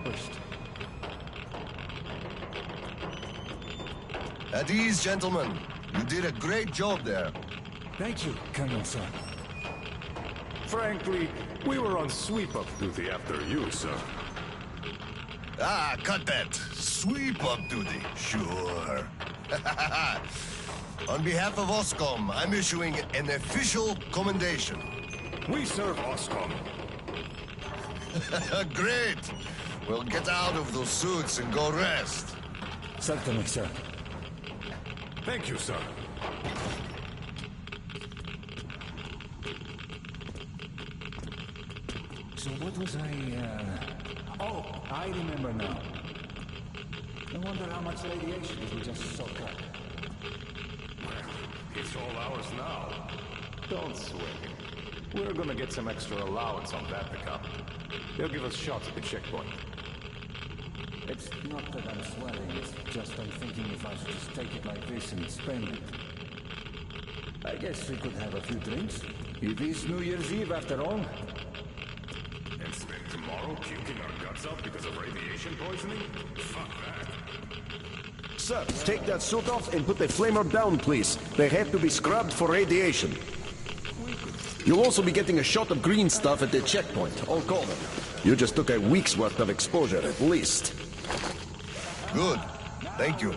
accomplished. At ease, gentlemen. You did a great job there. Thank you, Colonel, sir. Frankly, we were on sweep-up duty after you, sir. Ah, cut that. Sweep-up duty. Sure. On behalf of OSCOM, I'm issuing an official commendation. We serve OSCOM. Great. Well, get out of those suits and go rest. Certainly, sir. Thank you, sir. So what was Oh, I remember now. I wonder how much radiation did we just soak up? It's all ours now. Don't sweat. We're gonna get some extra allowance on that to come. They'll give us shots at the checkpoint. It's not that I'm sweating, it's just I'm thinking if I should just take it like this and spend it. I guess we could have a few drinks. It is New Year's Eve after all. And spend tomorrow puking our guts out because of radiation poisoning? Fuck that. Sir, take that suit off and put the flamer down, please. They have to be scrubbed for radiation. You'll also be getting a shot of green stuff at the checkpoint, all common. You just took a week's worth of exposure, at least. Good. Thank you.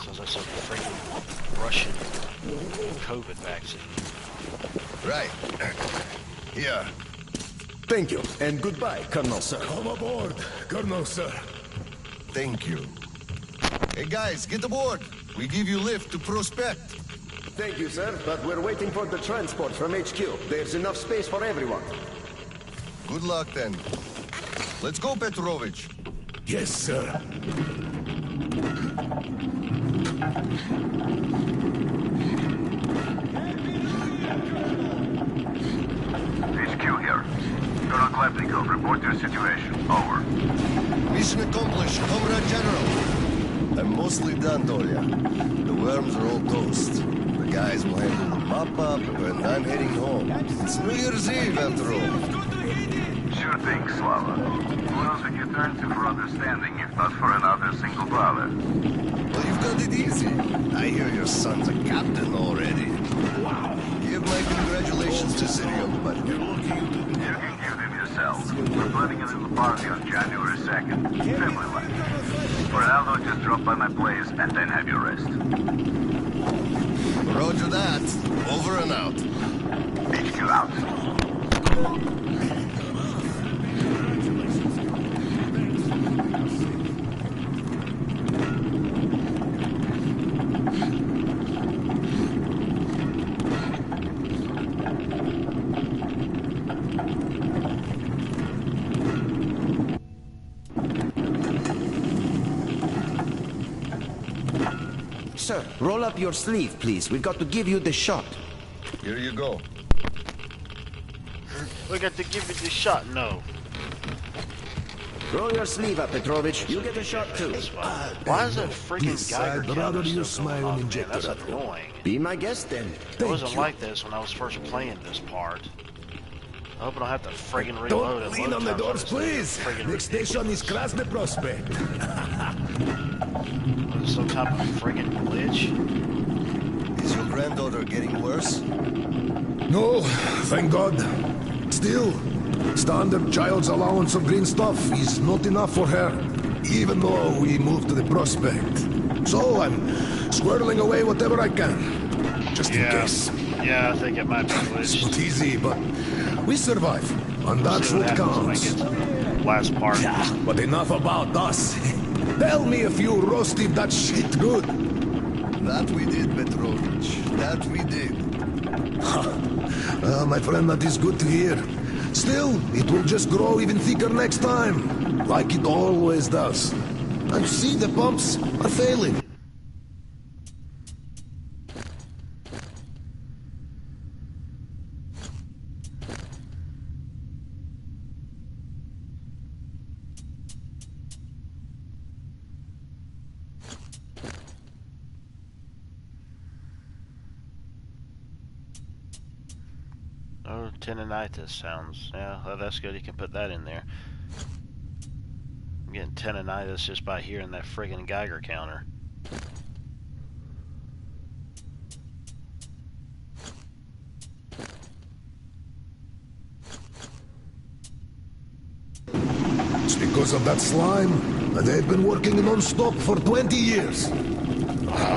Sounds like some freaking Russian COVID vaccine. Right. Here. Thank you, and goodbye, Colonel, sir. Come aboard, Colonel, sir. Thank you. Hey guys, get aboard. We give you lift to Prospect. Thank you, sir, but we're waiting for the transport from HQ. There's enough space for everyone. Good luck then. Let's go, Petrovich. Yes, sir. HQ here. Colonel Klepnikov, report your situation. Over. Mission accomplished, Comrade General. I'm mostly done, Dolya. The worms are all toast. The guys will handle the mop-up, and I'm heading home. It's New Year's Eve, after all. Sure thing, Slava. Who else would you turn to for understanding if not for another single dollar? Well, you've got it easy. I hear your son's a captain already. Wow. Give my congratulations to Sirio, but You can give them yourself. We're planning a little party on January 2nd. Family life. For now, though, just drop by my place and then have your rest. Roger that. Over and out. HQ out. Sir, roll up your sleeve, please. We've got to give you the shot. Here you go. We got to give you the shot, no. Roll your sleeve up, Petrovich. You get a shot, too. Why is that freaking Geiger I'd rather counter you still smile going and off? Man, inject that's it. annoying. Be my guest, then. It wasn't like this when I was first playing this part. I hope I don't have to friggin' reload it. Don't lean on the doors, please. Next station is Krasny Prospect. Some type of friggin' glitch. Is your granddaughter getting worse? No, thank God. Still, standard child's allowance of green stuff is not enough for her, even though we moved to the Prospect. So I'm squirreling away whatever I can, just in case. Yeah, I think it might be It's glitched. not easy, but we survive, and that's See what happens when I counts. get to the last part. But enough about us. Tell me if you roasted that shit good. That we did, Petrovich. That we did. My friend, that is good to hear. Still, it will just grow even thicker next time, like it always does. And see, the pumps are failing. Oh Oh, tendinitis sounds. Yeah, well, that's good. You can put that in there. I'm getting tendinitis just by hearing that friggin' Geiger counter. It's because of that slime. They've been working non-stop for 20 years.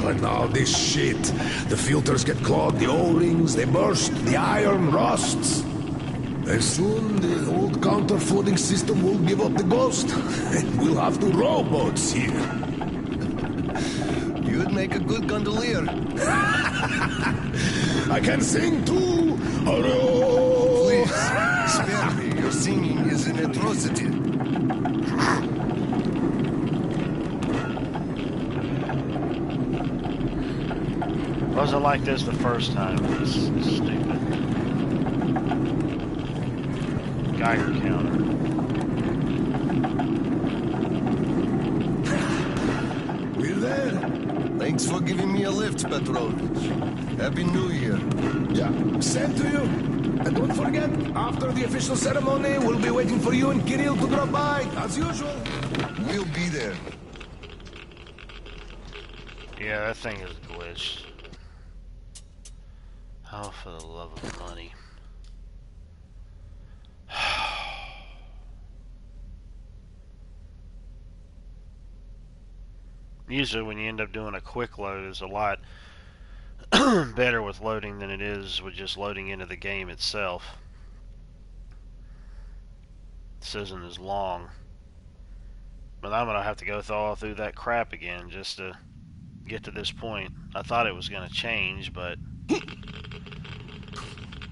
And now this shit. The filters get clogged, the O-rings, they burst, the iron rusts. And soon the old counter-flooding system will give up the ghost. And we'll have to rowboats here. You'd make a good gondolier. I can sing too! Please, spare me. Your singing is an atrocity. Wasn't like this the first time. This is stupid. Geiger counter. We're there. Thanks for giving me a lift, Petrovich. Happy New Year. Yeah, same to you. And don't forget, after the official ceremony, we'll be waiting for you and Kirill to drop by, as usual. We'll be there. Yeah, that thing is glitched. Oh, for the love of money. Usually when you end up doing a quick load, it's a lot better with loading than it is with just loading into the game itself. This isn't as long. But I'm going to have to go all through that crap again just to get to this point. I thought it was going to change, but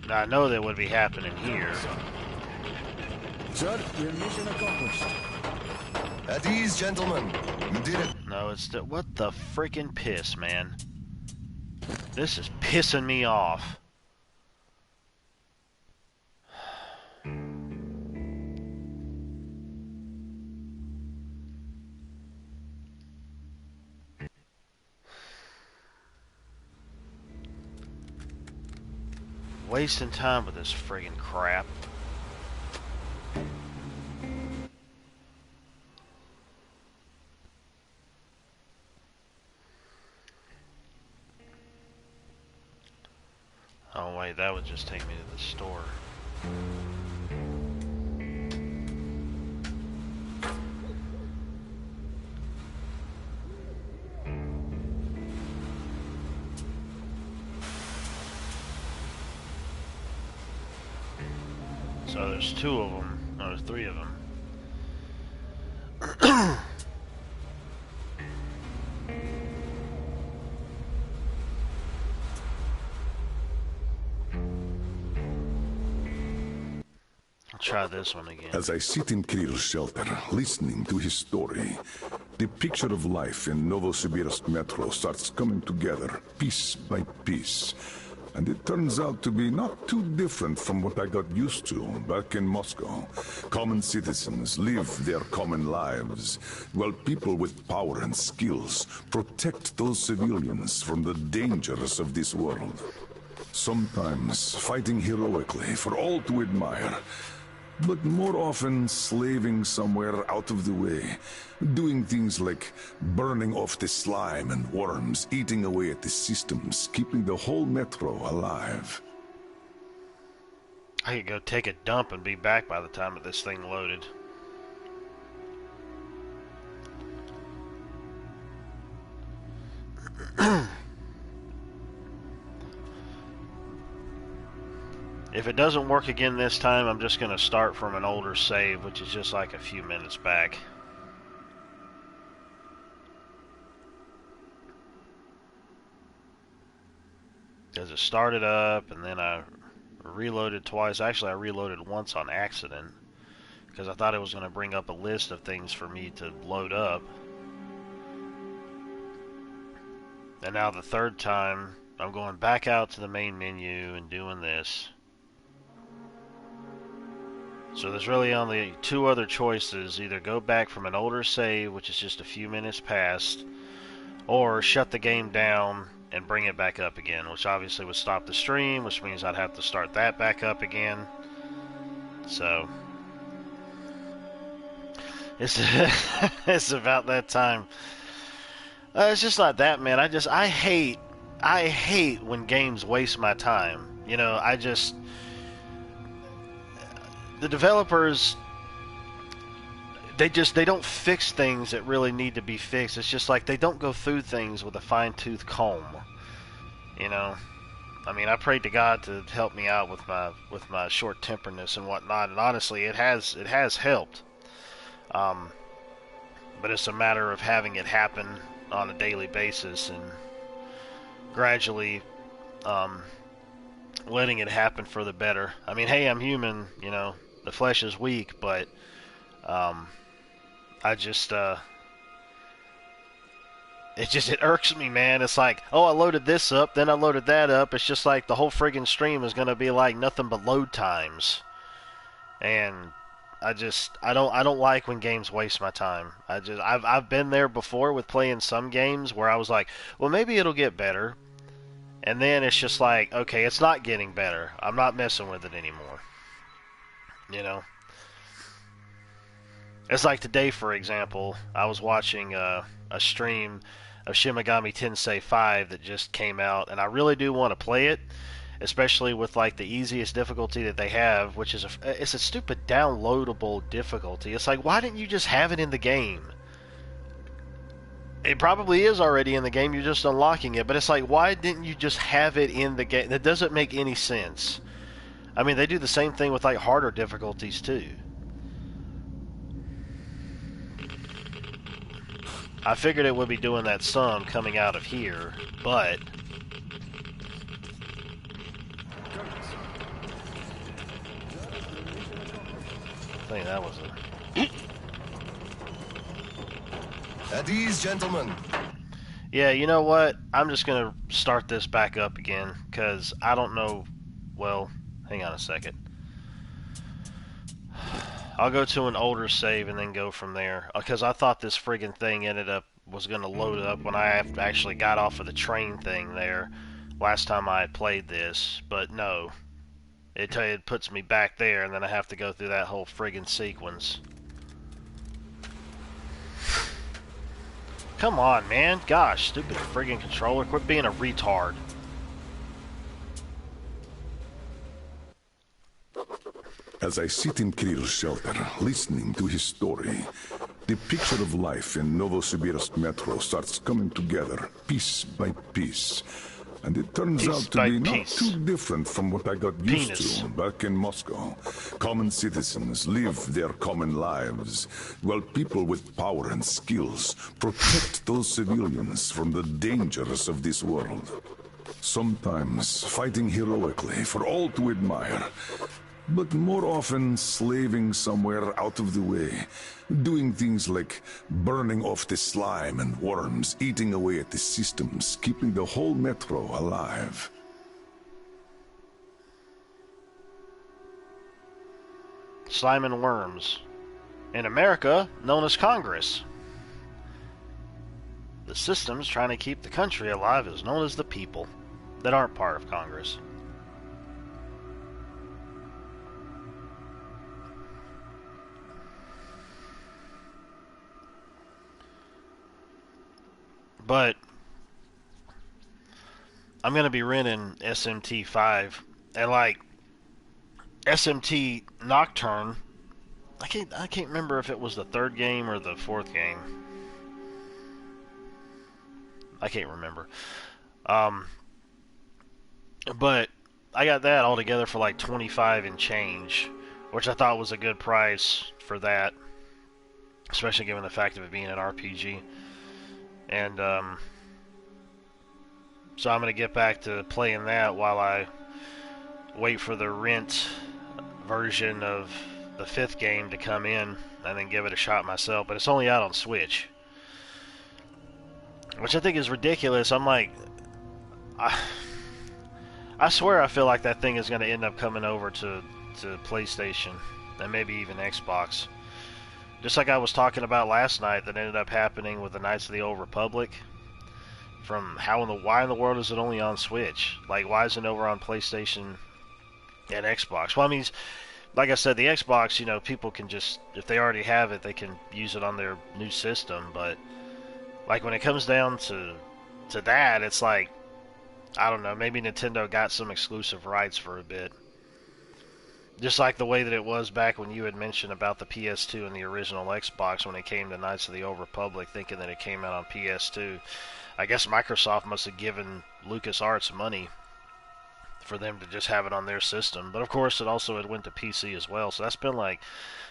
I know that would be happening here. Sir, your mission accomplished. At ease, gentlemen. You did it. No, it's the, what the freaking piss, man. This is pissing me off. Wasting time with this friggin' crap. Oh wait, that would just take me to the store. So there's two of them, no, there's three of them. I'll try this one again. As I sit in Kirill's shelter, listening to his story, the picture of life in Novosibirsk metro starts coming together, piece by piece. And it turns out to be not too different from what I got used to back in Moscow. Common citizens live their common lives, while people with power and skills protect those civilians from the dangers of this world. Sometimes fighting heroically for all to admire, but more often slaving somewhere out of the way, doing things like burning off the slime and worms, eating away at the systems, keeping the whole metro alive. I could go take a dump and be back by the time that this thing loaded. If it doesn't work again this time, I'm just going to start from an older save, which is just like a few minutes back. Because it started up, and then I reloaded twice. Actually, I reloaded once on accident, because I thought it was going to bring up a list of things for me to load up. And now the third time, I'm going back out to the main menu and doing this. So there's really only two other choices. Either go back from an older save, which is just a few minutes past, or shut the game down and bring it back up again, which obviously would stop the stream, which means I'd have to start that back up again. So it's it's about that time. It's just not that, man. I hate when games waste my time. You know, the developers, they don't fix things that really need to be fixed. It's just like they don't go through things with a fine-tooth comb. You know, I mean, I prayed to God to help me out with my short-temperedness and whatnot, and honestly, it has helped. But it's a matter of having it happen on a daily basis and gradually letting it happen for the better. I mean, hey, I'm human, you know, the flesh is weak, but it irks me, man. It's like, oh, I loaded this up, then I loaded that up. It's just like the whole friggin' stream is gonna be like nothing but load times, and I don't like when games waste my time. I've been there before with playing some games where I was like, well, maybe it'll get better, and then it's just like, okay, it's not getting better. I'm not messing with it anymore. You know, it's like today, for example, I was watching a stream of Shin Megami Tensei 5 that just came out, and I really do want to play it, especially with like the easiest difficulty that they have, which is it's a stupid downloadable difficulty. It's like, why didn't you just have it in the game? It probably is already in the game, you're just unlocking it, but it's like, why didn't you just have it in the game? That doesn't make any sense. I mean, they do the same thing with like harder difficulties too. I figured it would be doing that some coming out of here, but I think that was it. At ease, gentlemen. Yeah, you know what? I'm just going to start this back up again, because I don't know... Well, hang on a second. I'll go to an older save and then go from there, because I thought this friggin' thing was going to load up when I actually got off of the train thing there last time I had played this, but no. It puts me back there, and then I have to go through that whole friggin' sequence. Come on, man. Gosh, stupid friggin' controller. Quit being a retard. As I sit in Kirill's shelter, listening to his story, the picture of life in Novosibirsk metro starts coming together, piece by piece. And it turns out to be not too different from what I got used to back in Moscow. Common citizens live their common lives, while people with power and skills protect those civilians from the dangers of this world. Sometimes fighting heroically for all to admire, but more often slaving somewhere out of the way, doing things like burning off the slime and worms, eating away at the systems, keeping the whole metro alive. Slime and worms. In America, known as Congress. The systems trying to keep the country alive is known as the people that aren't part of Congress. But I'm gonna be renting SMT 5, and like SMT Nocturne, I can't remember if it was the third game or the fourth game. I can't remember. But I got that all together for like 25 and change, which I thought was a good price for that, especially given the fact of it being an RPG. And so I'm going to get back to playing that while I wait for the rent version of the 5th game to come in, and then give it a shot myself. But it's only out on Switch, which I think is ridiculous. I'm like, I swear I feel like that thing is going to end up coming over to PlayStation and maybe even Xbox. Just like I was talking about last night that ended up happening with the Knights of the Old Republic. from why in the world is it only on Switch? Like, why isn't it over on PlayStation and Xbox? Well, I mean, like I said, the Xbox, you know, people can just, if they already have it, they can use it on their new system. But like when it comes down to that, it's like, I don't know, maybe Nintendo got some exclusive rights for a bit. Just like the way that it was back when you had mentioned about the PS2 and the original Xbox when it came to Knights of the Old Republic, thinking that it came out on PS2. I guess Microsoft must have given LucasArts money for them to just have it on their system. But of course, it also had went to PC as well. So that's been like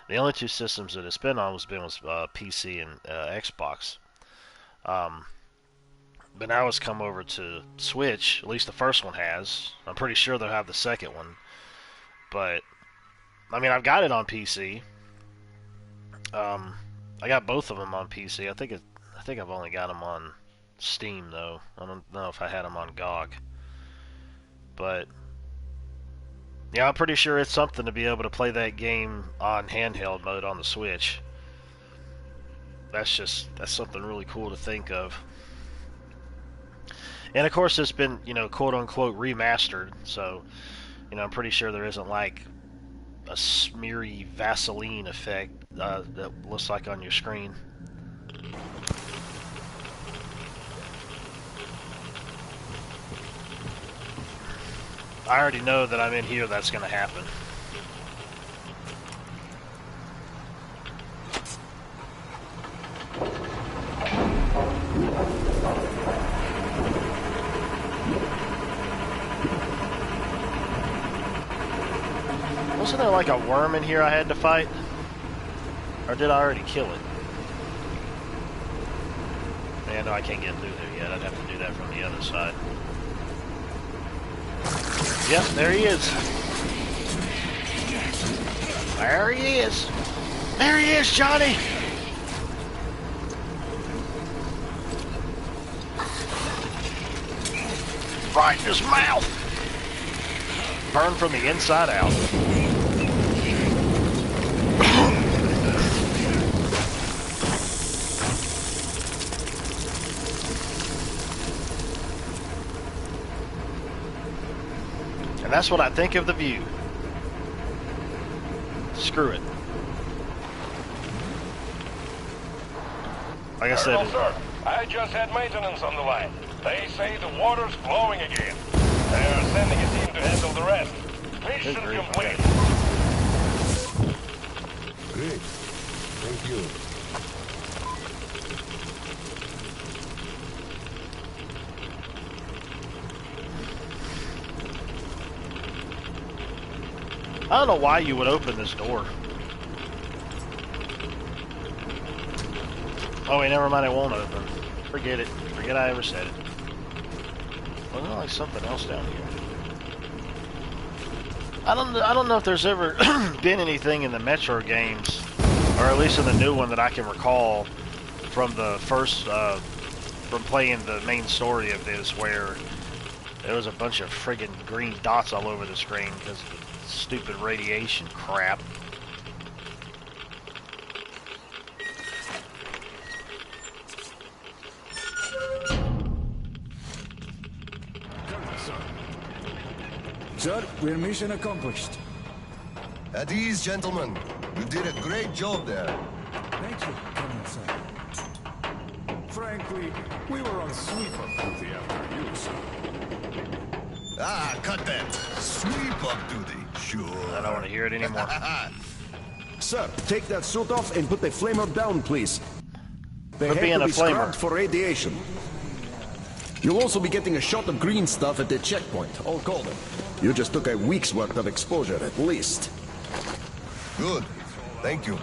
the only two systems that it's been on was PC and Xbox. But now it's come over to Switch. At least the first one has. I'm pretty sure they'll have the second one. But I mean, I've got it on PC. I got both of them on PC. I think I've only got them on Steam though. I don't know if I had them on GOG. But yeah, I'm pretty sure it's something to be able to play that game on handheld mode on the Switch. That's something really cool to think of. And of course, it's been, you know, quote unquote remastered. So, you know, I'm pretty sure there isn't like a smeary Vaseline effect that looks like on your screen. I already know that I'm in here, that's going to happen. Wasn't there like a worm in here I had to fight? Or did I already kill it? Yeah, no, I can't get through there yet. I'd have to do that from the other side. Yep, there he is. There he is. There he is, Johnny! Right in his mouth! Burn from the inside out. And that's what I think of the view. Screw it. Like I said... Sir, I just had maintenance on the line. They say the water's flowing again. They're sending a team to handle the rest. Mission complete. Great. Thank you. I don't know why you would open this door. Oh wait, never mind, it won't open. Forget it. Forget I ever said it. Wasn't there like something else down here? I don't know if there's ever been anything in the Metro games, or at least in the new one that I can recall from the first, from playing the main story of this, where there was a bunch of friggin' green dots all over the screen because of the stupid radiation crap. Sir, we're mission accomplished. At ease, gentlemen. You did a great job there. Thank you, Colonel, sir. Frankly, we were on sweep-up duty after you, sir. Ah, cut that. Sweep-up duty. Sure. I don't want to hear it anymore. Sir, take that suit off and put the flamer down, please. They Quit have being to a be flamer. scrubbed for radiation. You'll also be getting a shot of green stuff at the checkpoint, all golden. You just took a week's worth of exposure, at least. Good. Thank you.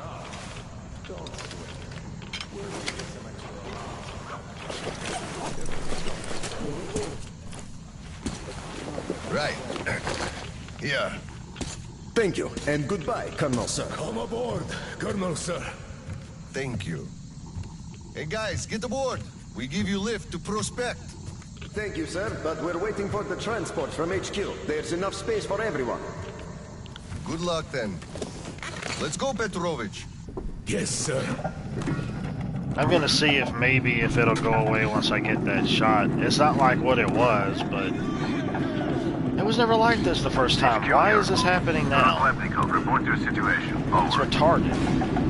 Right. Here. Thank you, and goodbye, Colonel, sir. Come aboard, Colonel, sir. Thank you. Hey guys, get aboard. We give you lift to Prospect. Thank you, sir, but we're waiting for the transport from HQ. There's enough space for everyone. Good luck then. Let's go, Petrovich. Yes, sir. I'm gonna see if maybe if it'll go away once I get that shot. It's not like what it was, but it was never like this the first time. Why is this happening now? Report your situation. It's retarded.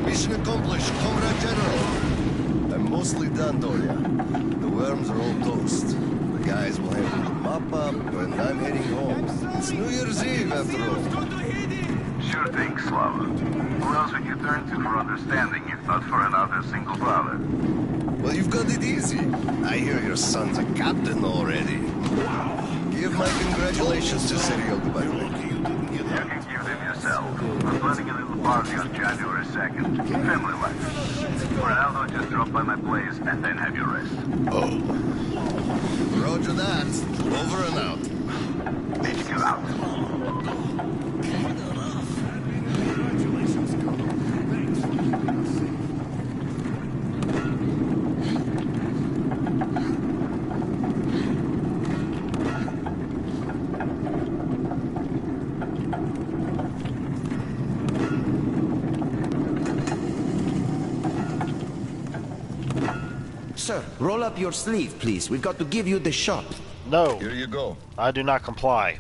Mission accomplished, Comrade General. I'm mostly done, Dolia. The worms are all toast. The guys will handle the mop-up, and I'm heading home. It's New Year's Eve, after all. Sure thing, Slava. Who else would you turn to for understanding if not for another single father? Well, you've got it easy. I hear your son's a captain already. Give my congratulations to Serial Goodbye. You can give them yourself. We're planning a little party on January 2nd. Family life. For now, though, just drop by my place and then have your rest. Oh. Roger that. Over and out. HQ out. Sir, roll up your sleeve, please. We've got to give you the shot. No. Here you go. I do not comply.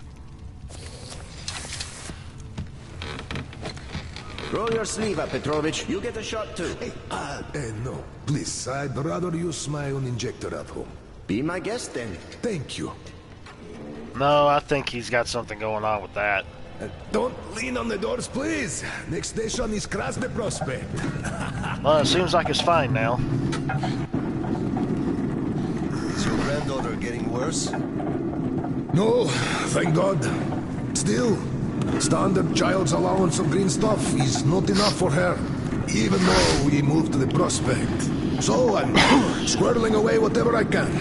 Roll your sleeve up, Petrovich. You get a shot too. Hey, no. Please, I'd rather use my own injector at home. Be my guest then. Thank you. No, I think he's got something going on with that. Don't lean on the doors, please. Next station is Krasny Prospect. Well, it seems like it's fine now. Is your granddaughter getting worse? No, thank God. Still, standard child's allowance of green stuff is not enough for her, even though we moved to the prospect. So I'm squirreling away whatever I can,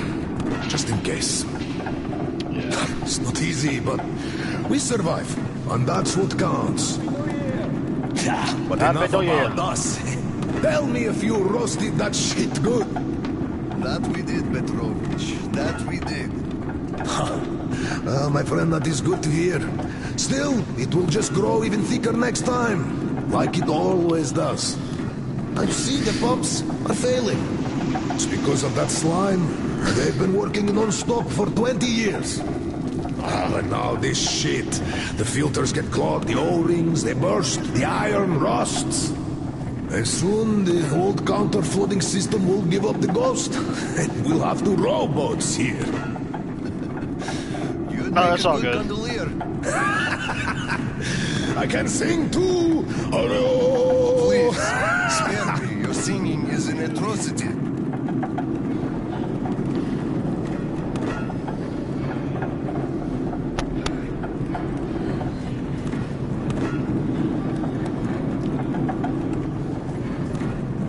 just in case. Yeah. It's not easy, but we survive, and that's what counts. But enough about us. Tell me if you roasted that shit good. That we did, Petrovich. That we did. Well, my friend, that is good to hear. Still, it will just grow even thicker next time, like it always does. I see the pumps are failing. It's because of that slime. They've been working non-stop for 20 years. And now this shit. The filters get clogged, the O-rings, they burst, the iron rusts. And soon the old counter-flooding system will give up the ghost. And we'll have to rowboats here. No, that's all good. I can sing too! Please, spare me. Your singing is an atrocity.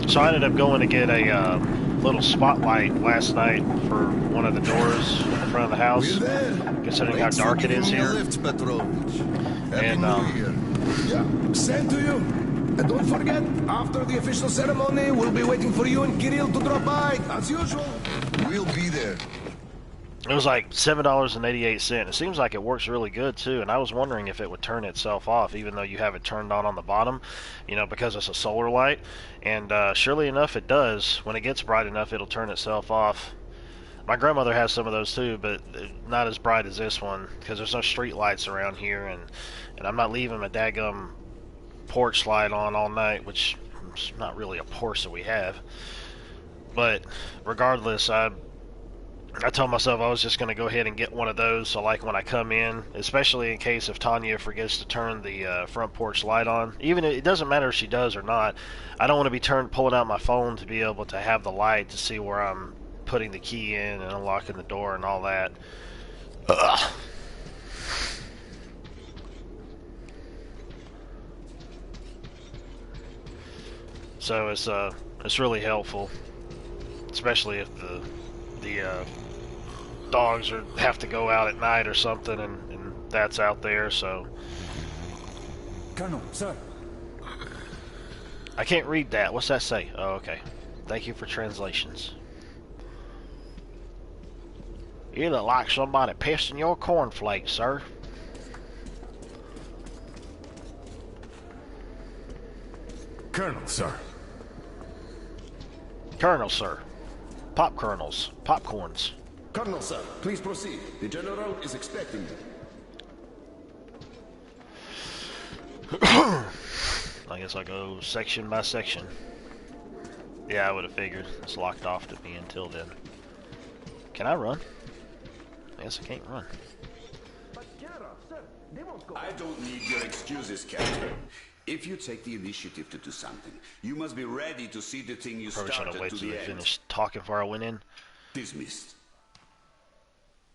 So I ended up going to get a little spotlight last night for one of the doors in front of the house, considering how dark it is here. And yeah, same to you. And don't forget, after the official ceremony, we'll be waiting for you and Kirill to drop by, as usual. We'll be there. it was like $7.88. It seems like it works really good too, and I was wondering if it would turn itself off even though you have it turned on the bottom, you know, because it's a solar light. And surely enough it does. When it gets bright enough, it'll turn itself off. My grandmother has some of those too, but not as bright as this one because there's no street lights around here, and I'm not leaving my daggum porch light on all night, which is not really a porch that we have. But regardless, I told myself I was just going to go ahead and get one of those, so like when I come in, especially in case if Tanya forgets to turn the front porch light on, even if, it doesn't matter if she does or not, I don't want to be pulling out my phone to be able to have the light to see where I'm putting the key in and unlocking the door and all that. Ugh. So it's really helpful, especially if the dogs have to go out at night or something, and that's out there. So Colonel, sir. I can't read that. What's that say? Oh, okay. Thank you for translations. You look like somebody pissed in your cornflakes, sir. Colonel, sir. Colonel, sir. Pop kernels. Popcorns. Colonel, sir, please proceed. The General is expecting you. I guess I'll go section by section. Yeah, I would have figured. It's locked off to me until then. Can I run? I guess I can't run. I don't need your excuses, Captain. If you take the initiative to do something, you must be ready to see the thing you Probably should started have waited to till the they end. finished talking before I went in. Dismissed.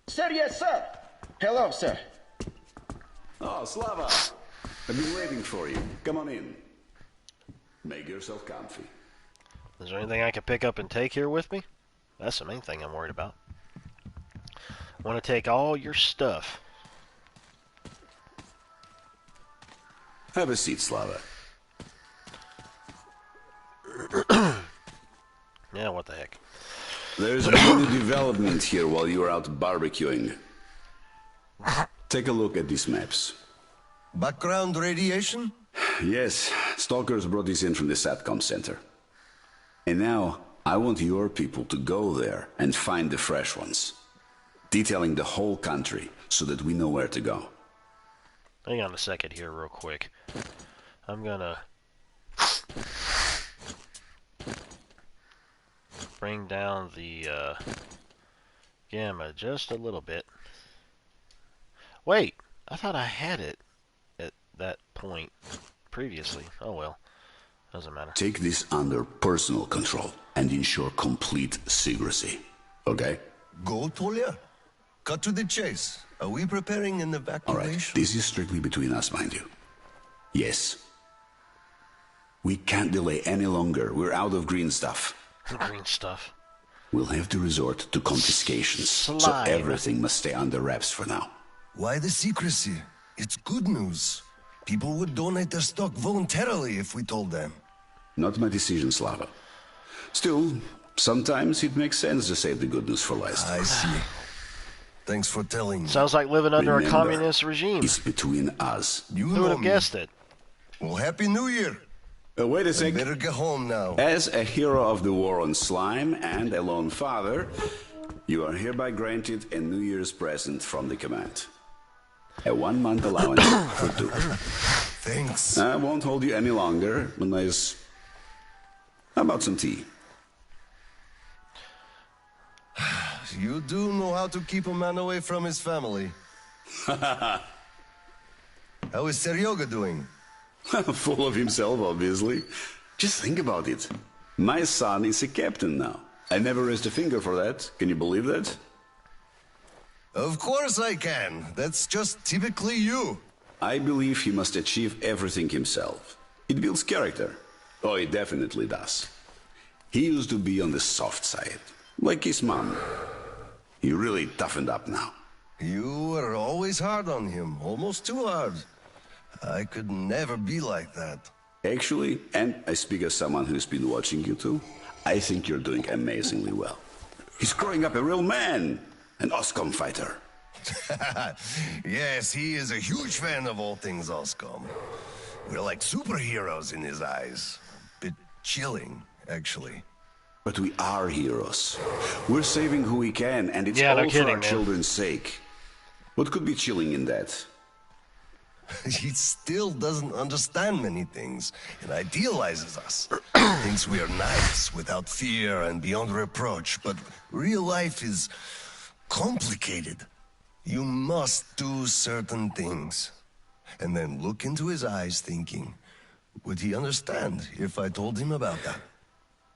Sir, yes, sir. Hello, sir. Oh, Slava! I've been waiting for you. Come on in. Make yourself comfy. Is there anything I can pick up and take here with me? That's the main thing I'm worried about. I want to take all your stuff. Have a seat, Slava. Yeah, what the heck. There's a new development here while you were out barbecuing. Take a look at these maps. Background radiation? Yes, stalkers brought this in from the SATCOM center. And now, I want your people to go there and find the fresh ones. Detailing the whole country so that we know where to go. Hang on a second here real quick. I'm gonna bring down the gamma just a little bit. Wait, I thought I had it at that point previously. Oh well, doesn't matter. Take this under personal control and ensure complete secrecy. Okay? Go, Tolia? Cut to the chase. Are we preparing an evacuation? Alright, this is strictly between us, mind you. Yes. We can't delay any longer. We're out of green stuff. Green stuff. We'll have to resort to confiscations. So Slime. everything must stay under wraps for now. Why the secrecy? It's good news. People would donate their stock voluntarily if we told them. Not my decision, Slava. Still, sometimes it makes sense to save the good news for last. I see. Thanks for telling me. Sounds like living under Remember, a communist regime. It's between us. You Who know would have me. guessed it? Well, Happy New Year. Wait a I sec. better get home now. As a hero of the war on slime and a lone father, you are hereby granted a New Year's present from the command. A 1-month allowance for 2. Thanks. I won't hold you any longer unless... How about some tea? You do know how to keep a man away from his family. How is Seryoga doing? Full of himself, obviously. Just think about it. My son is a captain now. I never raised a finger for that. Can you believe that? Of course I can. That's just typically you. I believe he must achieve everything himself. It builds character. Oh, it definitely does. He used to be on the soft side, like his mom. He really toughened up now. You were always hard on him, almost too hard. I could never be like that. Actually, and I speak as someone who's been watching you too, I think you're doing amazingly well. He's growing up a real man, an OSCOM fighter. Yes, he is a huge fan of all things OSCOM. We're like superheroes in his eyes. Bit chilling, actually. But we are heroes. We're saving who we can, and it's Yeah, no all kidding, for our man. children's sake. What could be chilling in that? He still doesn't understand many things and idealizes us. Thinks we are nice, without fear and beyond reproach. But real life is complicated. You must do certain things. And then look into his eyes thinking, would he understand if I told him about that?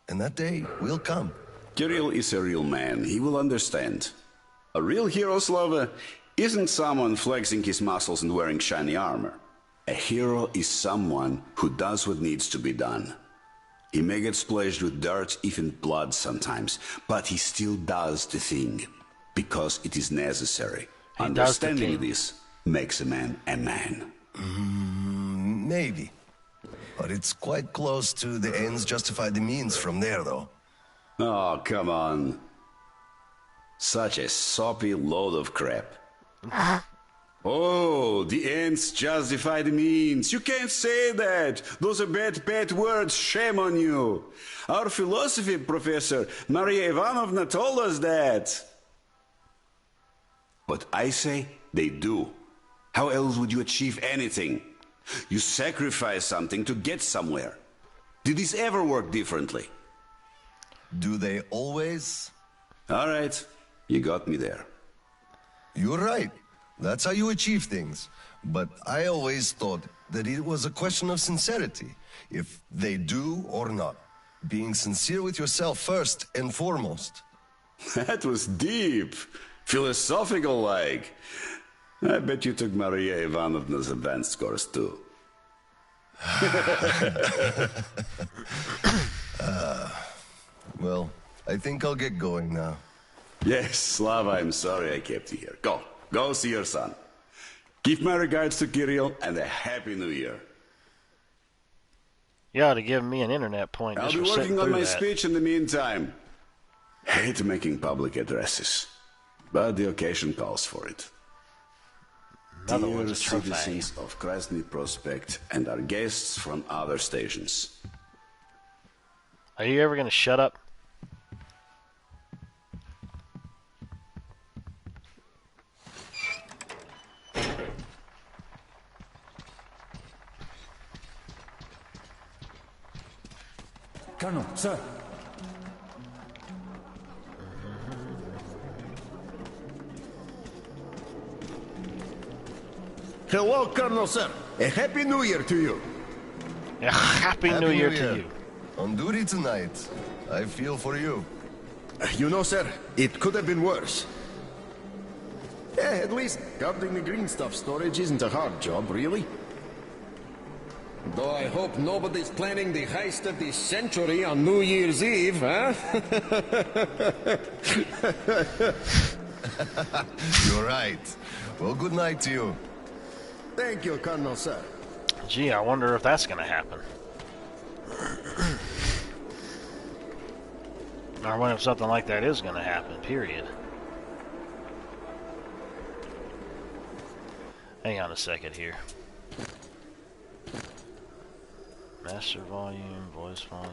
And that day will come. Kirill is a real man. He will understand. A real hero, Slava, isn't someone flexing his muscles and wearing shiny armor. A hero is someone who does what needs to be done. He may get splashed with dirt, even blood sometimes, but he still does the thing, because it is necessary. He Understanding does the thing. this makes a man a man. Maybe. But it's quite close to the ends justify the means from there, though. Oh, come on. Such a soppy load of crap. Oh, the ends justify the means. You can't say that. Those are bad words. Shame on you. Our philosophy professor, Maria Ivanovna, told us that. But I say they do. How else would you achieve anything? You sacrifice something to get somewhere. Did this ever work differently? Do they always? All right, you got me there. You're right. That's how you achieve things. But I always thought that it was a question of sincerity, if they do or not. Being sincere with yourself first and foremost. That was deep, philosophical-like. I bet you took Maria Ivanovna's advanced course too. Well, I think I'll get going now. Yes, Slava, I'm sorry I kept you here. Go see your son. Give my regards to Kirill and a Happy New Year. You ought to give me an internet point. I'll be working on my speech in the meantime. Hate making public addresses, but the occasion calls for it. Dear citizens of Krasny Prospect and our guests from other stations. Are you ever going to shut up? Colonel, sir. Hello, Colonel, sir. A Happy New Year to you. A Happy New Year to you. On duty tonight. I feel for you. You know, sir, it could have been worse. At least guarding the green stuff storage isn't a hard job, really. Though I hope nobody's planning the heist of the century on New Year's Eve, huh? You're right. Well, good night to you. Thank you, Colonel, sir. Gee, I wonder if that's going to happen. Or when if something like that is going to happen, period. Hang on a second here. Master volume, voice volume.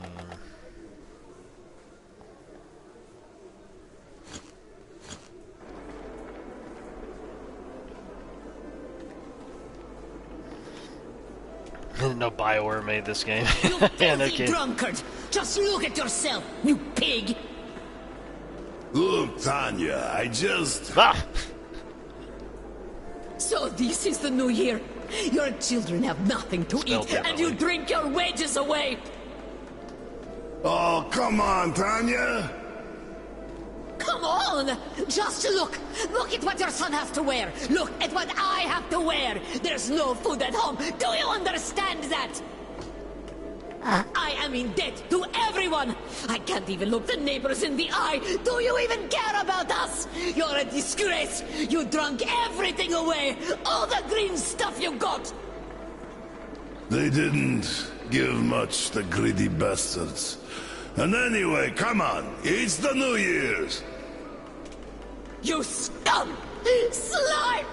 No BioWare made this game. You filthy drunkard! Just look at yourself, you pig! Look, Tanya, I just... Ah! So this is the new year. Your children have nothing to eat, and you drink your wages away! Oh, come on, Tanya! Come on! Just look! Look at what your son has to wear! Look at what I have to wear! There's no food at home! Do you understand that? I am in debt to everyone! I can't even look the neighbors in the eye! Do you even care about us? You're a disgrace! You drunk everything away! All the green stuff you got! They didn't give much, the greedy bastards. And anyway, come on, it's the New Year's! You scum! Slime!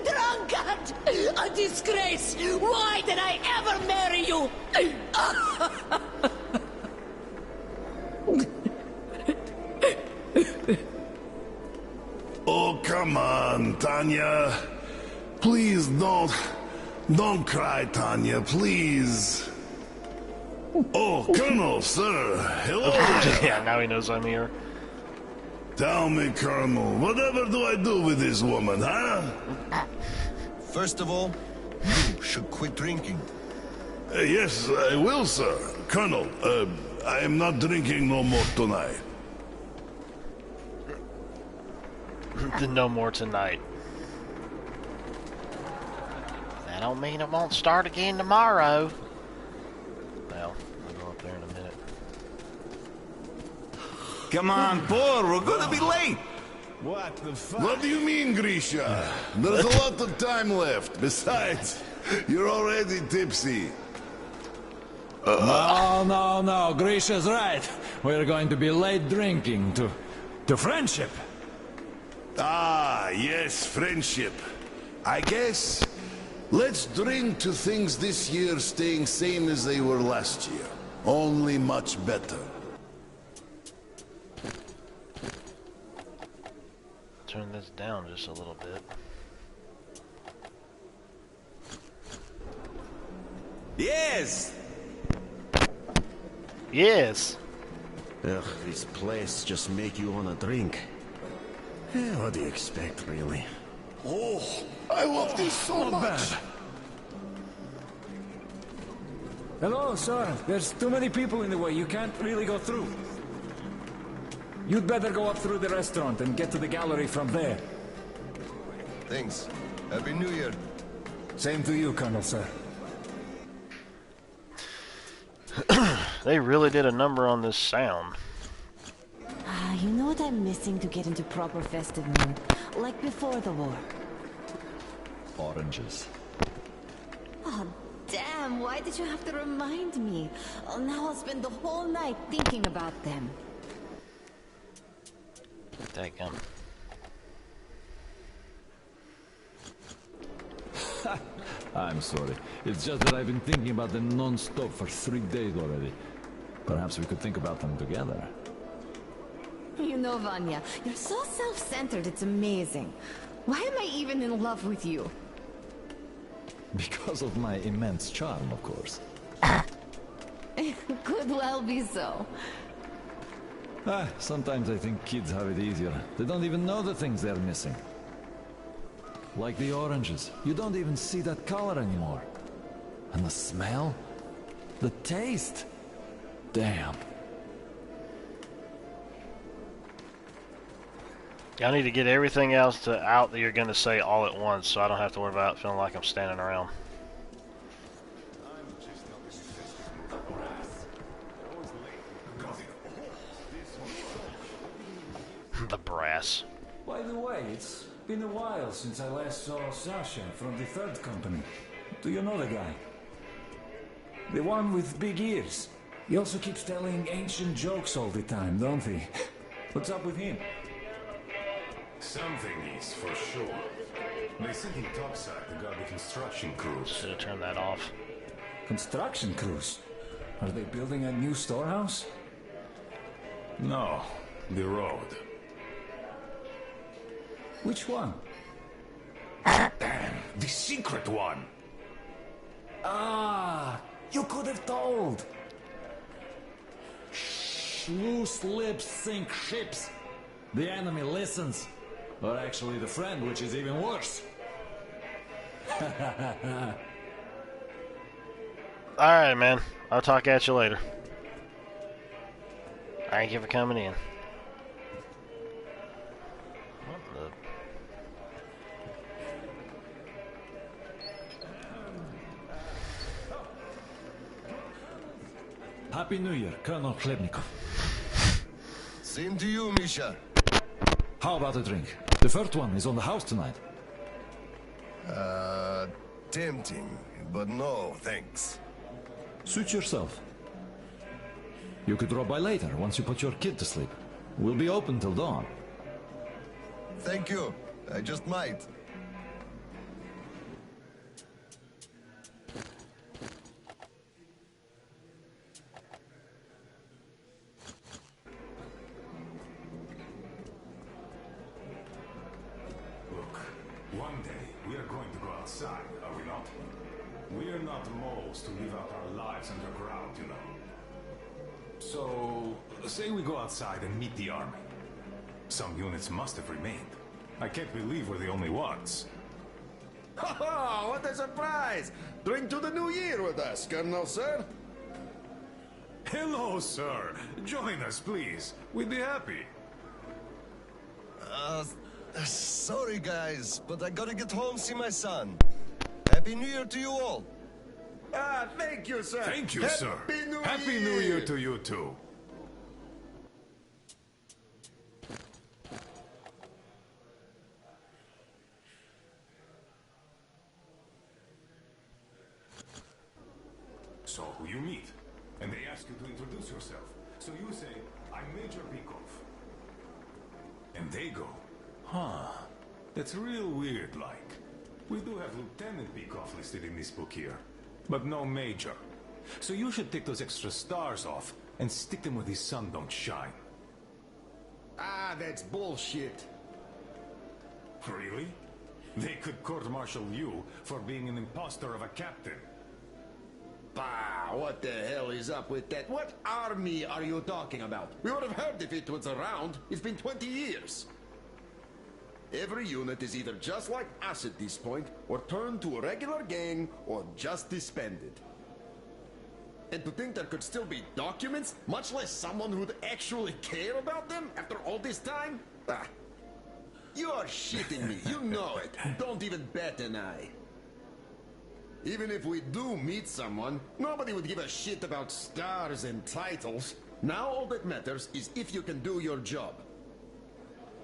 Drunkard! A disgrace! Why did I ever marry you? Oh, come on, Tanya. Please don't cry, Tanya, please. Oh, Colonel, sir. Hello there. Yeah, now he knows I'm here. Tell me, Colonel, whatever do I do with this woman, huh? First of all, you should quit drinking. Yes, I will, sir. Colonel, I am not drinking no more tonight. No more tonight. That don't mean it won't start again tomorrow. Well, I'll go up there in a minute. Come on, Paul, we're gonna be late. What the fuck? What do you mean, Grisha? There's a lot of time left. Besides, you're already tipsy. No, Grisha's right. We're going to be late drinking to friendship. Ah, yes, friendship. I guess let's drink to things this year staying same as they were last year. Only much better. Turn this down just a little bit. Yes! Yes! Ugh, this place just make you wanna drink. What do you expect, really? Oh, I love this so much. Hello, sir. There's too many people in the way. You can't really go through. You'd better go up through the restaurant and get to the gallery from there. Thanks. Happy New Year. Same to you, Colonel, sir. They really did a number on this sound. You know what I'm missing to get into proper festive mood? Like before the war. Oranges. Oh, damn, why did you have to remind me? Oh, now I'll spend the whole night thinking about them. Dadgum. I'm sorry. It's just that I've been thinking about them non-stop for 3 days already. Perhaps we could think about them together. You know, Vanya, you're so self-centered, it's amazing. Why am I even in love with you? Because of my immense charm, of course. Could well be so. Sometimes I think kids have it easier. They don't even know the things they're missing. Like the oranges. You don't even see that color anymore. And the smell? The taste? Damn. I need to get everything else out that you're going to say all at once so I don't have to worry about feeling like I'm standing around. The brass. By the way, it's been a while since I last saw Sasha from the third company. Do you know the guy? The one with big ears. He also keeps telling ancient jokes all the time, don't he? What's up with him? Something is for sure. They sent him topside to guard the construction crews. Should have turned that off. Construction crews? Are they building a new storehouse? No, the road. Which one? Damn, the secret one! Ah, you could have told. Loose lips sink ships. The enemy listens. Or actually the friend, which is even worse. Alright, man. I'll talk at you later. Thank you for coming in. What the... Happy New Year, Colonel Khlebnikov. Same to you, Misha. How about a drink? The first one is on the house tonight. Tempting, but no, thanks. Suit yourself. You could drop by later, once you put your kid to sleep. We'll be open till dawn. Thank you. I just might. One day, we are going to go outside, are we not? We are not moles to live out our lives underground, you know. So, say we go outside and meet the army. Some units must have remained. I can't believe we're the only ones. Ha ha! What a surprise! Drink to the new year with us, Colonel, sir. Hello, sir. Join us, please. We'd be happy. Sorry, guys, but I gotta get home, see my son. Happy New Year to you all. Thank you, sir. Thank you, sir. Happy New Year to you, too. So, who you meet? And they ask you to introduce yourself. So you say, I'm Major Bikov. And they go, huh, that's real weird, like. We do have Lieutenant Peacock listed in this book here, but no Major. So you should take those extra stars off and stick them where the sun don't shine. Ah, that's bullshit. Really? They could court-martial you for being an imposter of a captain. Bah, what the hell is up with that? What army are you talking about? We would have heard if it was around. It's been 20 years. Every unit is either just like us at this point, or turned to a regular gang, or just disbanded. And to think there could still be documents, much less someone who'd actually care about them after all this time? Ah. You're shitting me, you know it. Don't even bat an eye. Even if we do meet someone, nobody would give a shit about stars and titles. Now all that matters is if you can do your job.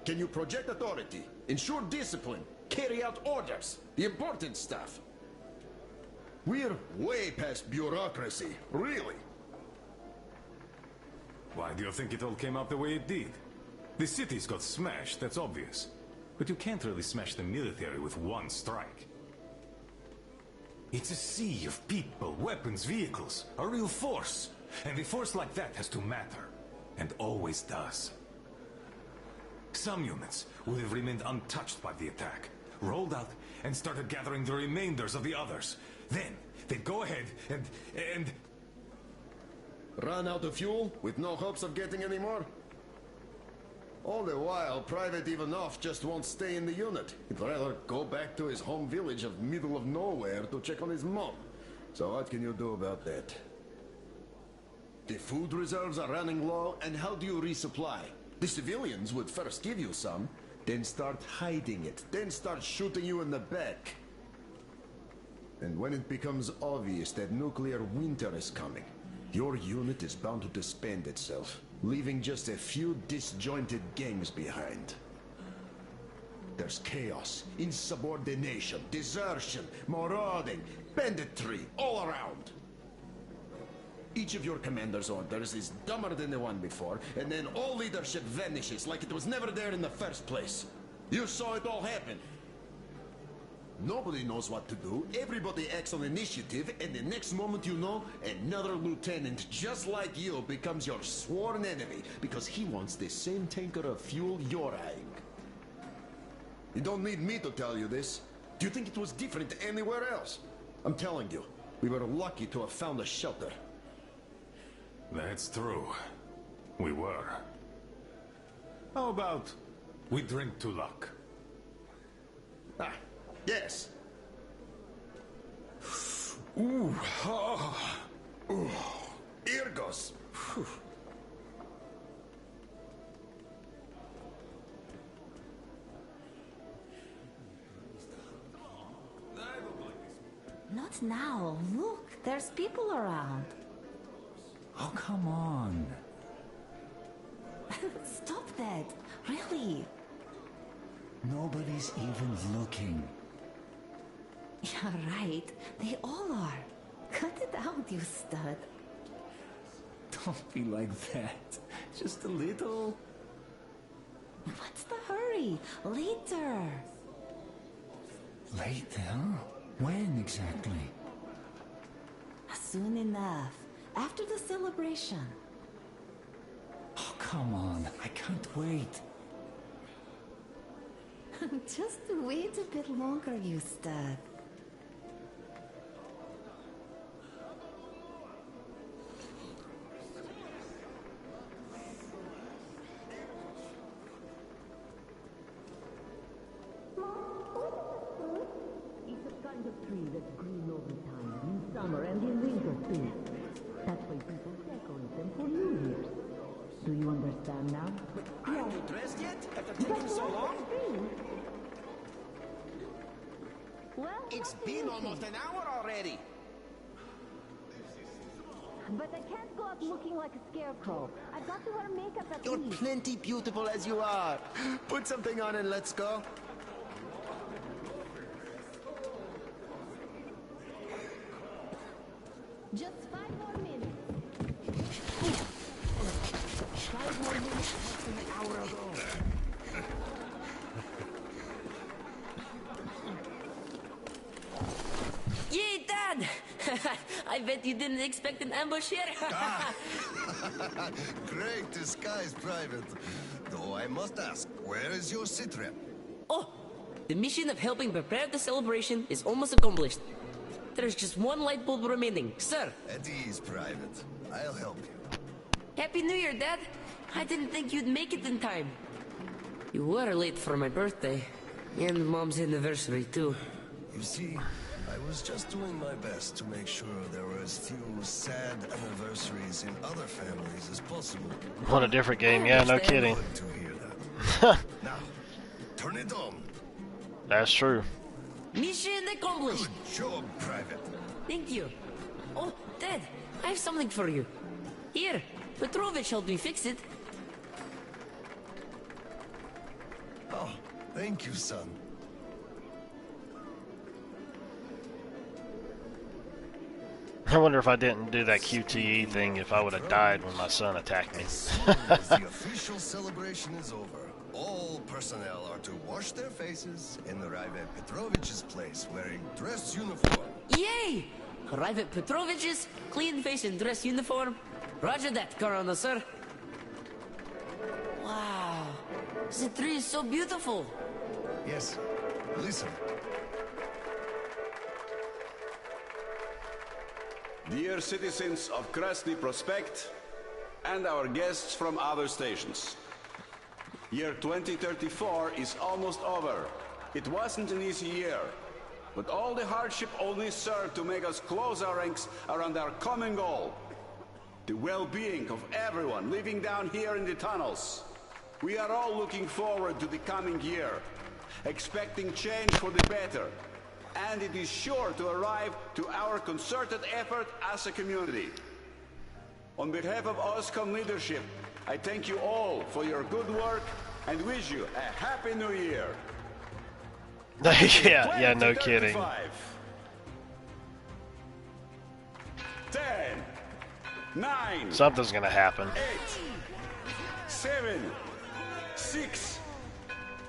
Can you project authority, ensure discipline, carry out orders, the important stuff? We're way past bureaucracy, really. Why do you think it all came out the way it did? The cities got smashed, that's obvious. But you can't really smash the military with one strike. It's a sea of people, weapons, vehicles, a real force. And a force like that has to matter, and always does. Some units would have remained untouched by the attack, rolled out and started gathering the remainders of the others. Then they'd go ahead and... Run out of fuel with no hopes of getting any more? All the while, Private Ivanov just won't stay in the unit. He'd rather go back to his home village of middle of nowhere to check on his mom. So what can you do about that? The food reserves are running low, and how do you resupply? The civilians would first give you some, then start hiding it, then start shooting you in the back. And when it becomes obvious that nuclear winter is coming, your unit is bound to disband itself, leaving just a few disjointed gangs behind. There's chaos, insubordination, desertion, marauding, banditry, all around. Each of your commander's orders is dumber than the one before, and then all leadership vanishes like it was never there in the first place. You saw it all happen. Nobody knows what to do, everybody acts on initiative, and the next moment you know, another lieutenant just like you becomes your sworn enemy because he wants the same tanker of fuel you're eyeing. You don't need me to tell you this. Do you think it was different anywhere else? I'm telling you, we were lucky to have found a shelter. That's true. We were. How about we drink to luck? Ah, yes. Ooh, oh, ooh, Irgos. Whew. Not now. Look, there's people around. Oh, come on. Stop that. Really. Nobody's even looking. Yeah, right. They all are. Cut it out, you stud. Don't be like that. Just a little. What's the hurry? Later. Later? When exactly? Soon enough. After the celebration. Oh, come on. I can't wait. Just wait a bit longer, you stud. It's a kind of tree that's green all the time, in summer and in winter too. That's why people decorate them for New Year's. Do you understand now? Aren't you dressed yet? After taking so long? Well, It's been almost an hour already. but I can't go out looking like a scarecrow. I've got to wear makeup at You're least. plenty beautiful as you are. Put something on and let's go. Just 5 more minutes. 5 more minutes less than an hour ago. Dad! I bet you didn't expect an ambush here. Great disguise, Private. Though I must ask, where is your sitrep? Oh, the mission of helping prepare the celebration is almost accomplished. There's just one light bulb remaining, sir. At ease, Private. I'll help you. Happy New Year, Dad. I didn't think you'd make it in time. You were late for my birthday. And Mom's anniversary, too. You see, I was just doing my best to make sure there were as few sad anniversaries in other families as possible. What a different game, yeah, no kidding. Good to hear that. Now, turn it on. That's true. Mission accomplished. Good job, Private. Thank you. Oh, Dad, I have something for you. Here, Petrovich helped me fix it. Oh, thank you, son. I wonder if I didn't do that QTE thing, if I would have died when my son attacked me. As soon as the official celebration is over, all personnel are to wash their faces and arrive at Petrovich's place wearing dress uniform. Yay! Arrive at Petrovich's, clean face and dress uniform. Roger that, Colonel, sir. Wow, the tree is so beautiful. Yes, listen. Dear citizens of Krasny Prospect and our guests from other stations. Year 2034 is almost over. It wasn't an easy year, but all the hardship only served to make us close our ranks around our common goal. The well-being of everyone living down here in the tunnels. We are all looking forward to the coming year, expecting change for the better. And it is sure to arrive to our concerted effort as a community. On behalf of OSCOM leadership, I thank you all for your good work and wish you a Happy New Year. Yeah, no kidding. 10, 9, something's gonna happen. 8, 7, 6,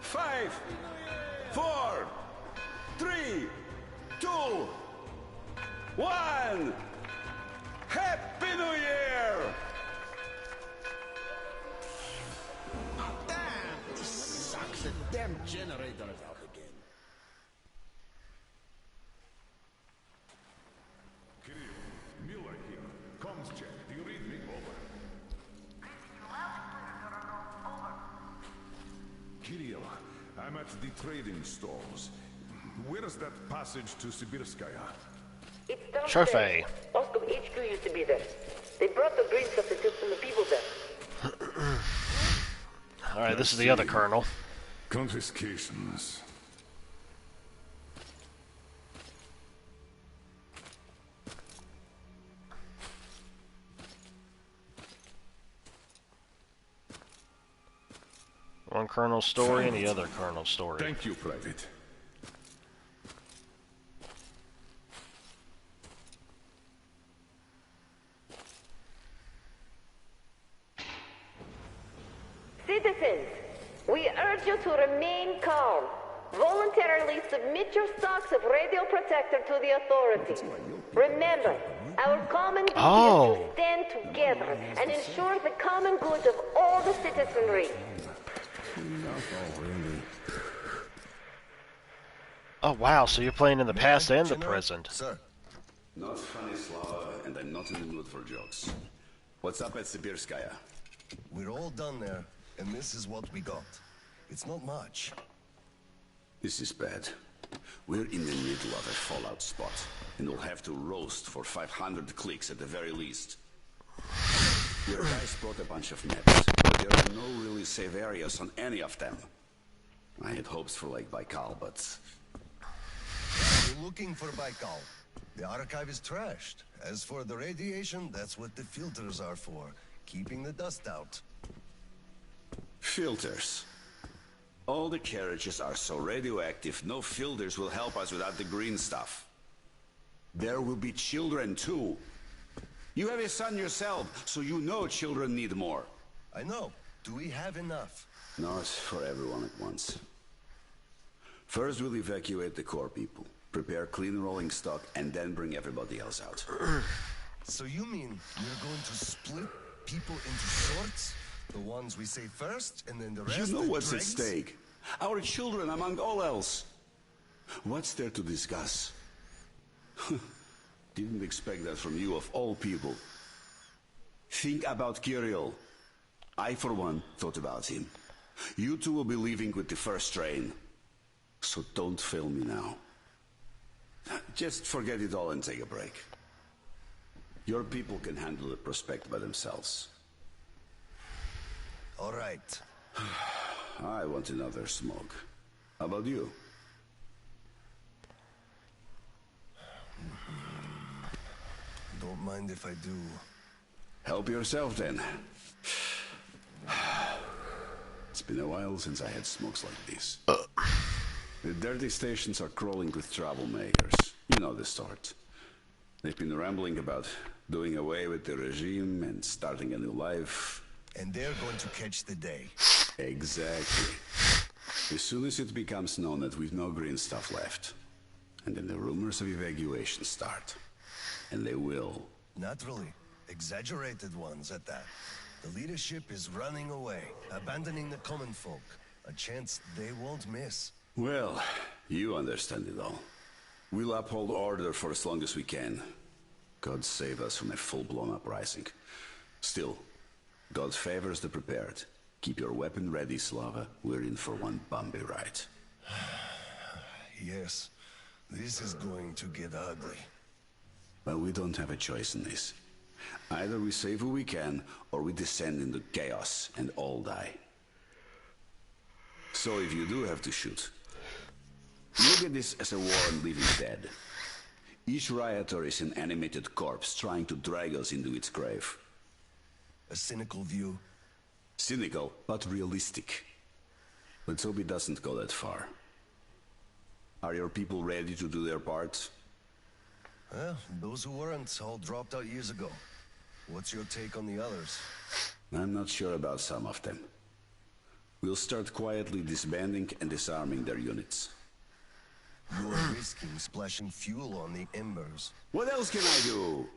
5, 4, 3, 2, 1. Happy New Year! Damn, this sucks. The damn generator's out again. Kirill, Miller here. Comms check. Do you read me? Over. Kirill, I'm at the trading stalls. Where's that passage to Sibirskaya? It's downstairs. Trophy. Oscom HQ used to be there. They brought the green substitutes from the people there. Alright, this is the other colonel. Confiscations. One colonel's story and the other colonel's story. Thank you, Private. Citizens, we urge you to remain calm. Voluntarily submit your stocks of radio protector to the authorities. Remember, our common goal is to stand together and ensure the common good of all the citizenry. Oh wow, so you're playing in the past and the present. Sir. Not funny, Slava, and I'm not in the mood for jokes. What's up at Sibirskaya? We're all done there, and this is what we got. It's not much. This is bad. We're in the middle of a fallout spot, and we'll have to roast for 500 clicks at the very least. Your guys brought a bunch of maps, but there are no really safe areas on any of them. I had hopes for Lake Baikal, but... We're looking for Baikal. The archive is trashed. As for the radiation, that's what the filters are for. Keeping the dust out. Filters. All the carriages are so radioactive, no filters will help us without the green stuff. There will be children too. You have a son yourself, so you know children need more. I know. Do we have enough? Not for everyone at once. First we'll evacuate the core people. prepare clean rolling stock, and then bring everybody else out. So you mean we're going to split people into sorts? The ones we say first, and then the rest? You know the what's dregs? at stake. Our children among all else. What's there to discuss? Didn't expect that from you of all people. Think about Kirill. I, for one, thought about him. You two will be leaving with the first train. So don't fail me now. Just forget it all and take a break. Your people can handle the prospect by themselves. All right. I want another smoke. How about you? Don't mind if I do. Help yourself, then. It's been a while since I had smokes like this. The dirty stations are crawling with troublemakers. You know the sort. They've been rambling about doing away with the regime and starting a new life. And they're going to catch the day. Exactly. As soon as it becomes known that we've no green stuff left, and then the rumors of evacuation start. And they will. Naturally. Exaggerated ones at that. The leadership is running away, abandoning the common folk. A chance they won't miss. Well, you understand it all. We'll uphold order for as long as we can. God save us from a full-blown uprising. Still, God favors the prepared. Keep your weapon ready, Slava. We're in for one bumpy ride. Yes, this is going to get ugly. But we don't have a choice in this. Either we save who we can, or we descend into chaos and all die. So if you do have to shoot, look at this as a war on living dead. Each rioter is an animated corpse trying to drag us into its grave. A cynical view. Cynical, but realistic. Let's hope it doesn't go that far. Are your people ready to do their part? Well, those who weren't all dropped out years ago. What's your take on the others? I'm not sure about some of them. We'll start quietly disbanding and disarming their units. You're risking splashing fuel on the embers. What else can I do?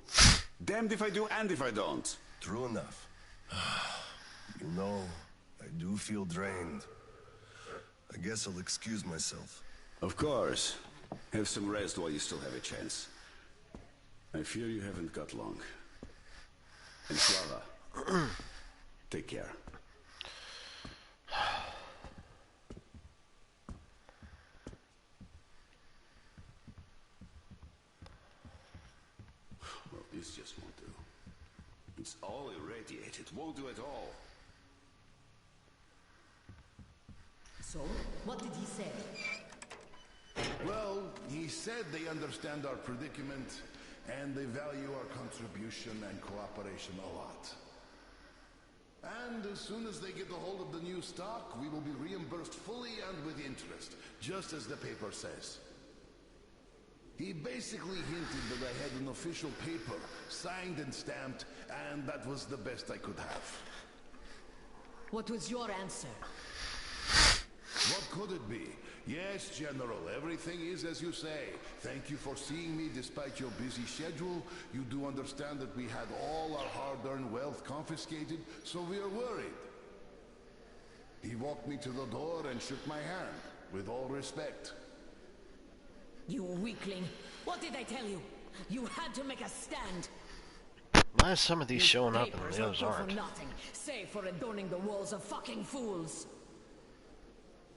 Damned if I do and if I don't. True enough. You know, I do feel drained. I guess I'll excuse myself. Of course. Have some rest while you still have a chance. I fear you haven't got long. And Slava, take care. Well, this just won't do. It's all irradiated. Won't do at all. So, what did he say? Well, he said they understand our predicament and they value our contribution and cooperation a lot. And as soon as they get a hold of the new stock, we will be reimbursed fully and with interest, just as the paper says. He basically hinted that I had an official paper, signed and stamped, and that was the best I could have. What was your answer? What could it be? Yes, General, everything is as you say. Thank you for seeing me despite your busy schedule. You do understand that we had all our hard-earned wealth confiscated, so we are worried. He walked me to the door and shook my hand, with all respect. You weakling! What did I tell you? You had to make a stand! Why is some of these showing up and Papers the others are good aren't? for nothing, save for adorning the walls of fucking fools!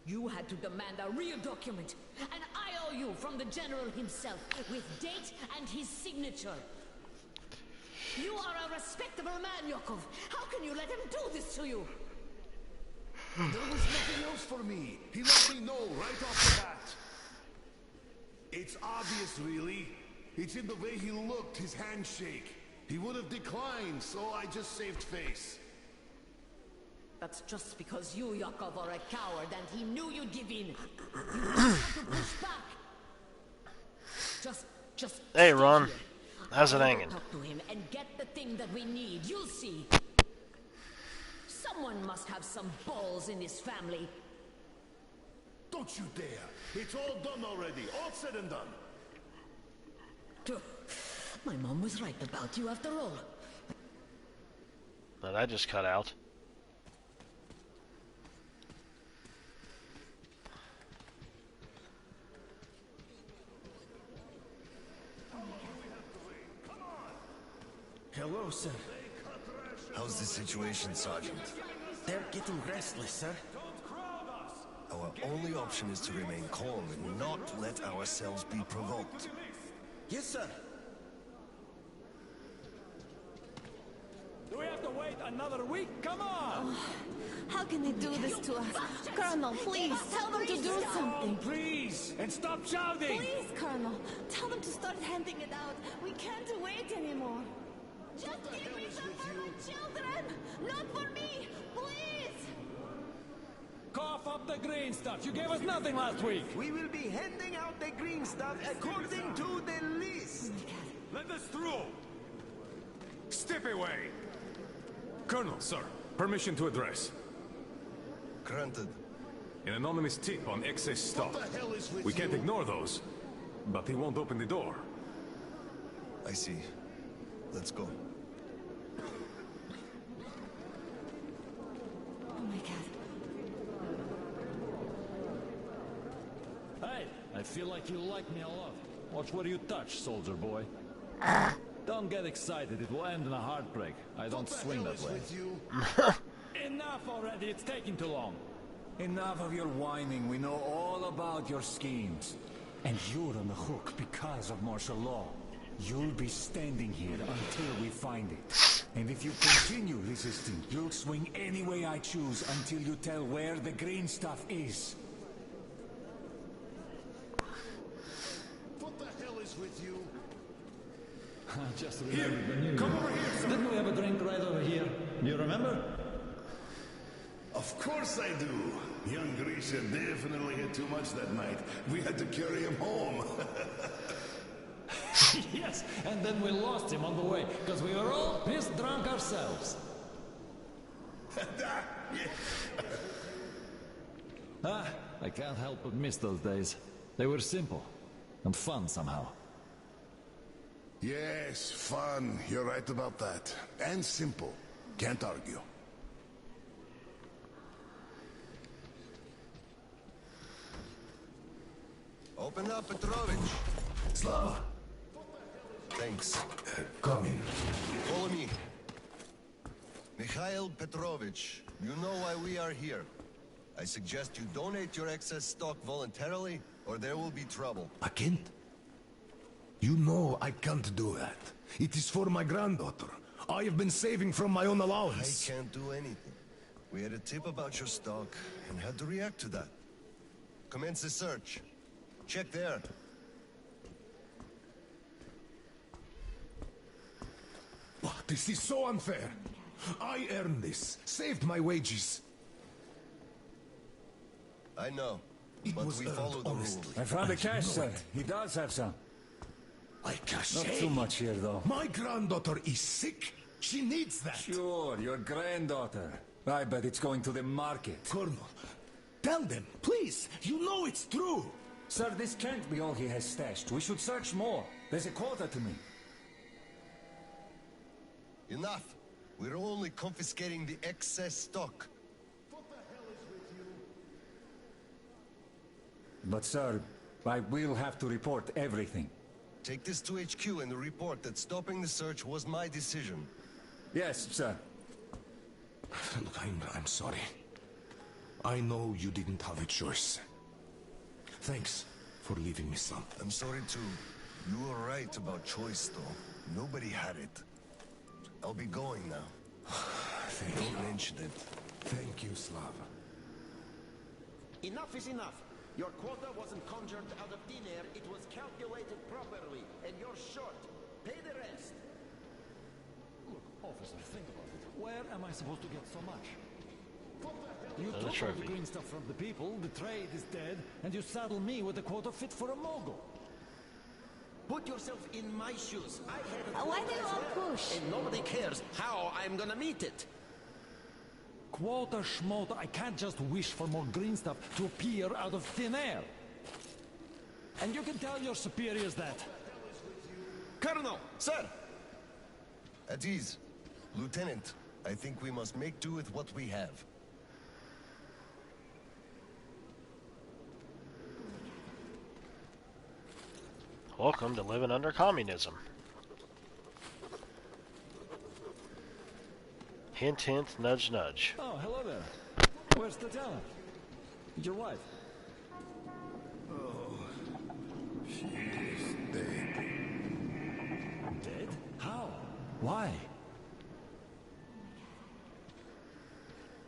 You had to demand a real document, an IOU from the General himself, with date and his signature. You are a respectable man, Yakov. How can you let him do this to you? There was nothing else for me. He let me know right off the bat. It's obvious, really. It's in the way he looked, his handshake. He would have declined, so I just saved face. That's just because you, Yakov, are a coward and he knew you'd give in. You have to push back. Just Hey, stay Ron. here. How's it I'll hanging? Talk to him and get the thing that we need. You'll see. Someone must have some balls in this family. Don't you dare. It's all done already. All said and done. My mom was right about you after all. But I just cut out. Hello, sir. How's the situation, Sergeant? They're getting restless, sir. Our only option is to remain calm and not let ourselves be provoked. Yes, sir. Do we have to wait another week? Come on! How can they do this to us? Colonel, please, tell them to do something. Please! And stop shouting! Please, Colonel, tell them to start handing it out. We can't wait anymore. Just give me some for my children! Not for me! Please! Cough up the green stuff! You gave us nothing last week! We will be handing out the green stuff according to the list. Let us through! Step away! Colonel, sir, permission to address. Granted. An anonymous tip on excess stock. What the hell is with We can't you? ignore those, but he won't open the door. I see. Let's go. Oh my god. Hey, I feel like you like me a lot. Watch where you touch, soldier boy. Don't get excited, it will end in a heartbreak. I don't swing that way. Enough already, it's taking too long. Enough of your whining, we know all about your schemes. And you're on the hook because of martial law. You'll be standing here until we find it. And if you continue resisting, you'll swing any way I choose until you tell where the green stuff is. What the hell is with you? Just remember the new. Come over here! Didn't we have a drink right over here? You remember? Of course I do. Young Grisha definitely had too much that night. We had to carry him home. Yes, and then we lost him on the way, because we were all pissed drunk ourselves. I can't help but miss those days. They were simple and fun somehow. Yes, fun. You're right about that. And simple. Can't argue. Open up, Petrovich. Slava. Thanks. Come in. Follow me. Mikhail Petrovich, you know why we are here. I suggest you donate your excess stock voluntarily, or there will be trouble. I can't. You know I can't do that. It is for my granddaughter. I have been saving from my own allowance. I can't do anything. We had a tip about your stock and had to react to that. Commence the search. Check there. This is so unfair. I earned this, saved my wages. I know, It but was we earned follow the honestly. rules. I found the cash, know sir. it. He does have some. Like cash. Not too much here, though. My granddaughter is sick. She needs that. Sure, your granddaughter. I bet it's going to the market. Colonel, tell them, please. You know it's true. Sir, this can't be all he has stashed. We should search more. There's a quota to meet. Enough. We're only confiscating the excess stock. But, sir, I will have to report everything. Take this to HQ and report that stopping the search was my decision. Yes, sir. Look, I'm sorry. I know you didn't have a choice. Thanks for leaving me, son. I'm sorry too. You were right about choice, though. Nobody had it. I'll be going now. Don't mention it. Thank you, Slava. Enough is enough. Your quota wasn't conjured out of thin air. It was calculated properly, and you're short. Pay the rest. Look, officer, think about it. Where am I supposed to get so much? You The took all trophy. the green stuff from the people, the trade is dead, and you saddle me with a quota fit for a mogul. Put yourself in my shoes. I had a Why quota do you as all well, push? and nobody cares how I'm gonna meet it. Quota schmota, I can't just wish for more green stuff to appear out of thin air. And you can tell your superiors that. Colonel! Sir! At ease. Lieutenant, I think we must make do with what we have. Welcome to living under communism. Hint, hint, nudge, nudge. Oh, hello there. Where's Tatiana? Your wife? Oh, she is dead. Dead? How? Why?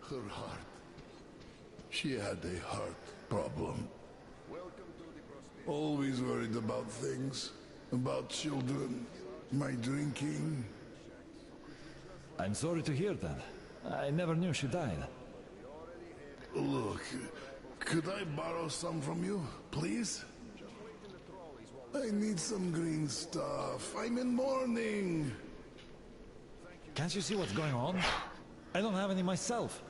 Her heart. She had a heart problem. Always worried about things. About children. My drinking. I'm sorry to hear that. I never knew she died. Look, could I borrow some from you, please? I need some green stuff. I'm in mourning. Can't you see what's going on? I don't have any myself.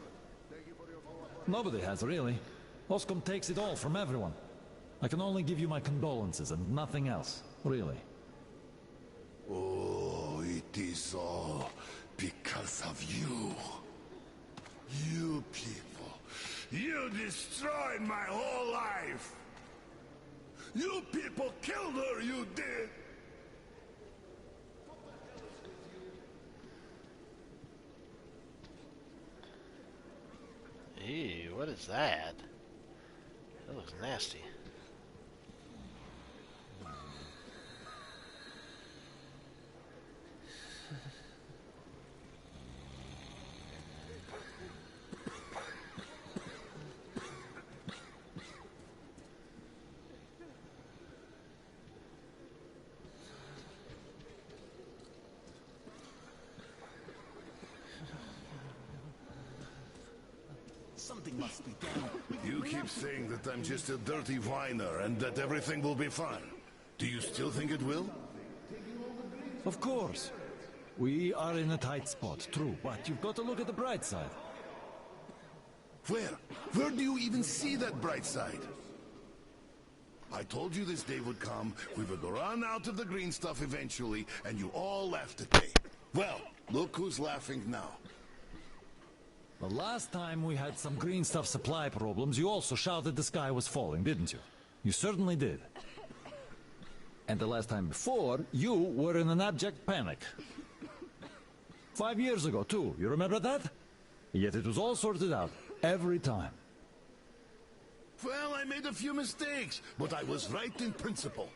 Nobody has, really. Oscom takes it all from everyone. I can only give you my condolences and nothing else, really. Oh, it is all because of you. You people. You destroyed my whole life. You people killed her, you did. Ew, what is that? That looks nasty. Something must be done. You keep saying that I'm just a dirty whiner and that everything will be fine. Do you still think it will? Of course. We are in a tight spot, true, but you've got to look at the bright side. Where? Where do you even see that bright side? I told you this day would come, we would run out of the green stuff eventually, and you all laughed at me. Well, look who's laughing now. The last time we had some green stuff supply problems, you also shouted the sky was falling, didn't you? You certainly did. And the last time before, you were in an abject panic. 5 years ago, too. You remember that? Yet it was all sorted out, every time. Well, I made a few mistakes, but I was right in principle.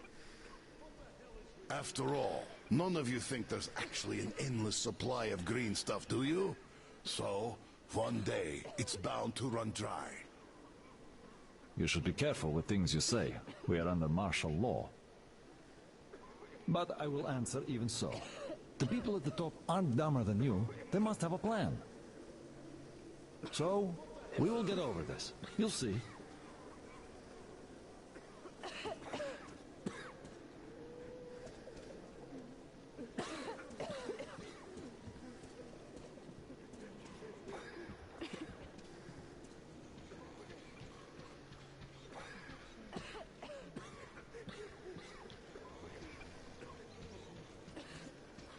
After all, none of you think there's actually an endless supply of green stuff, do you? So, one day, it's bound to run dry. You should be careful with things you say. We are under martial law. But I will answer even so. The people at the top aren't dumber than you. They must have a plan. So, we will get over this. You'll see.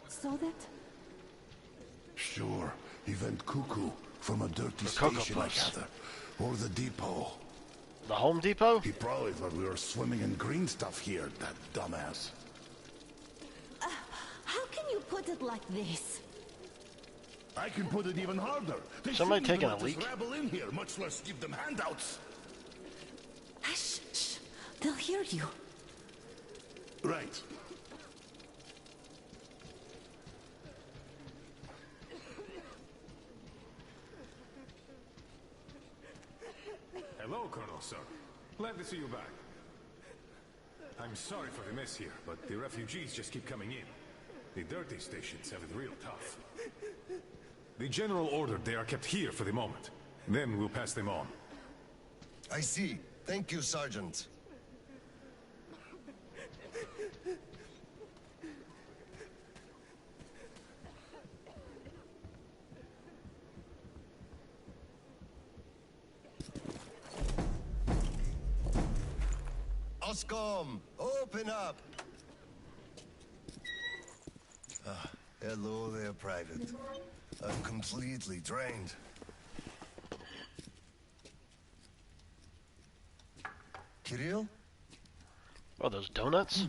Saw that? Sure, he went cuckoo from a dirty station, I gather. Or the depot. The Home Depot? He probably thought we were swimming in green stuff here, that dumbass. How can you put it like this? I can put it even harder. They Somebody shouldn't taking even a let us leak? rabble in here, much less give them handouts. Shh, shh. They'll hear you. Right. Hello, Colonel, sir. Glad to see you back. I'm sorry for the mess here, but the refugees just keep coming in. The dirty stations have it real tough. The general ordered they are kept here for the moment. Then we'll pass them on. I see. Thank you, Sergeant. Oscom, open up! Hello there, Private. I'm completely drained. Kirill? Oh, those donuts?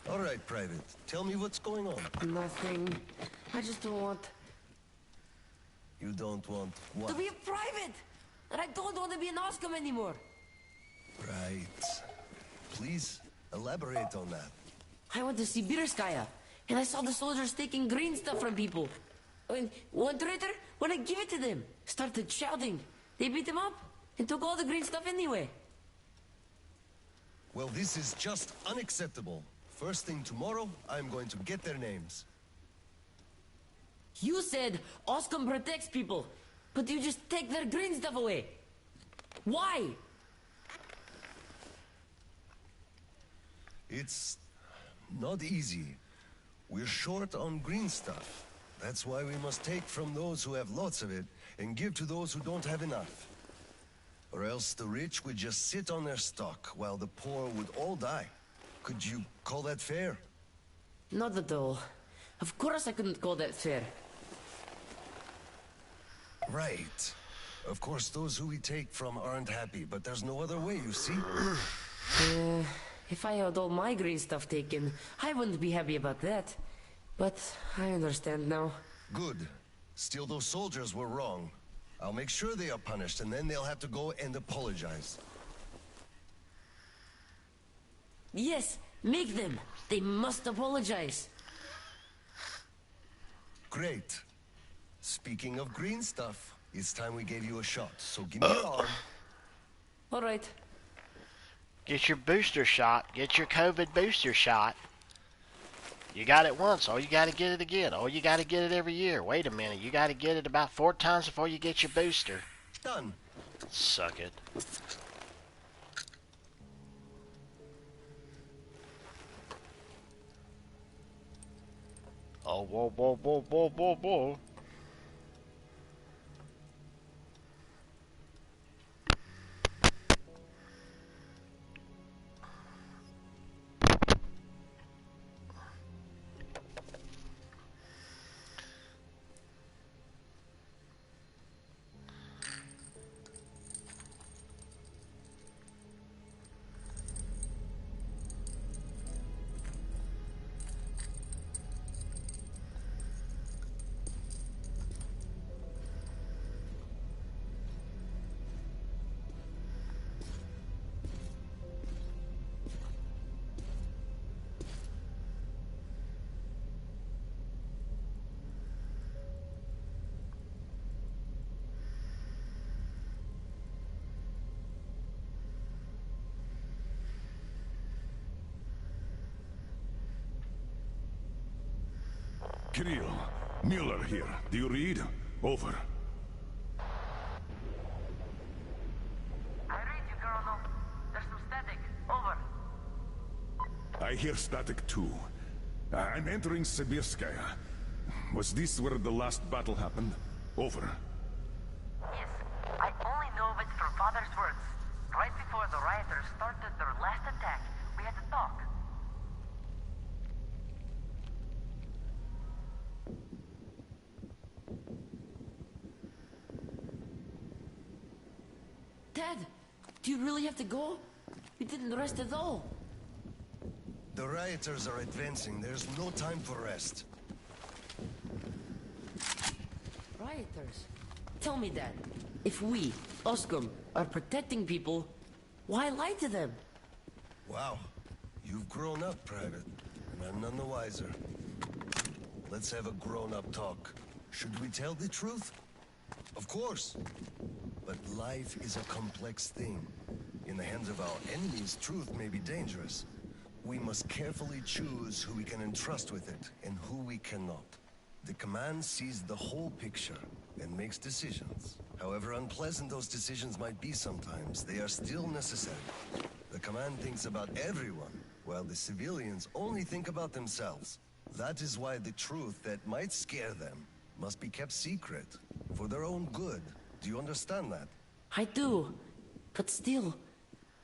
All right, Private. Tell me what's going on. Nothing. I just don't want... You don't want what? to be a private! And I don't want to be an Oscom anymore! Right. Please, elaborate on that. I went to Sibirskaya, and I saw the soldiers taking green stuff from people. And one traitor, when I give it to them, started shouting. They beat him up, and took all the green stuff anyway. Well, this is just unacceptable. First thing tomorrow, I'm going to get their names. You said Oscom protects people, but you just take their green stuff away. Why? It's not easy. We're short on green stuff. That's why we must take from those who have lots of it and give to those who don't have enough. Or else the rich would just sit on their stock while the poor would all die. Could you call that fair? Not at all. Of course I couldn't call that fair. Right. Of course, those who we take from aren't happy, but there's no other way, you see? If I had all my green stuff taken, I wouldn't be happy about that. But I understand now. Good. Still, those soldiers were wrong. I'll make sure they are punished, and then they'll have to go and apologize. Yes, make them. They must apologize. Great. Speaking of green stuff, it's time we gave you a shot, so give me your arm. All right. Get your booster shot. Get your COVID booster shot. You got it once, or you got to get it again, or you got to get it every year. Wait a minute, you got to get it about 4 times before you get your booster. Done. Suck it. Oh, whoa, whoa, whoa, whoa, whoa, whoa. Kirill, Mueller here. Do you read? Over. I read you, Colonel. There's some static. Over. I hear static too. I'm entering Sibirskaya. Was this where the last battle happened? Over. Yes, I only know of it from Father's words. Right before the rioters started their last attack, we had to talk. Dad, do you really have to go? We didn't rest at all. The rioters are advancing. There's no time for rest. Rioters? Tell me, Dad. If we, Oscom, are protecting people, why lie to them? Wow. You've grown up, Private. And I'm none the wiser. Let's have a grown-up talk. Should we tell the truth? Of course. But life is a complex thing. In the hands of our enemies, truth may be dangerous. We must carefully choose who we can entrust with it and who we cannot. The command sees the whole picture and makes decisions. However unpleasant those decisions might be sometimes, they are still necessary. The command thinks about everyone, while the civilians only think about themselves. That is why the truth that might scare them must be kept secret, for their own good. Do you understand that? I do. But still,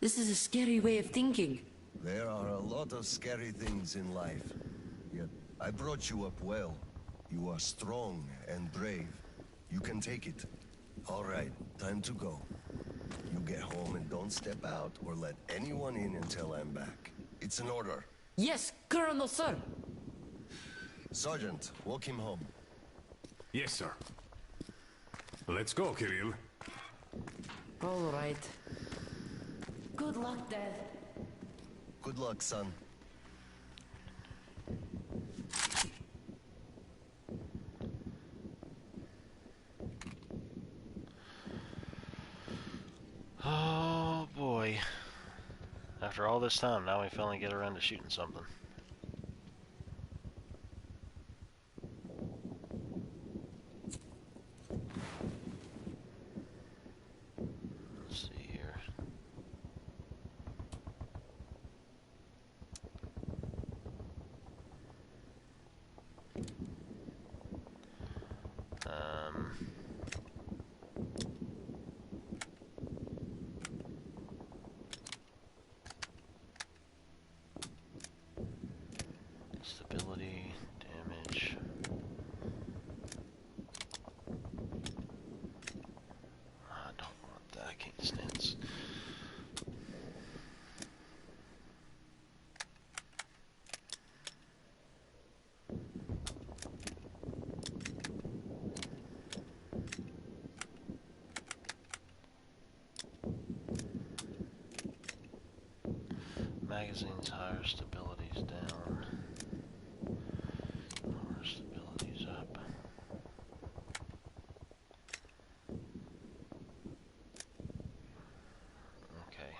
this is a scary way of thinking. There are a lot of scary things in life. Yet I brought you up well. You are strong and brave. You can take it. All right, time to go. You get home and don't step out or let anyone in until I'm back. It's an order. Yes, Colonel, sir. Sergeant, walk him home. Yes, sir. Let's go, Kirill. All right. Good luck, Dad. Good luck, son. Oh boy. After all this time, now we finally get around to shooting something. Let's see here. Stability, damage. I don't want that, I can't stand this. Magazines higher, stability's down. Lower, stability's up. Okay.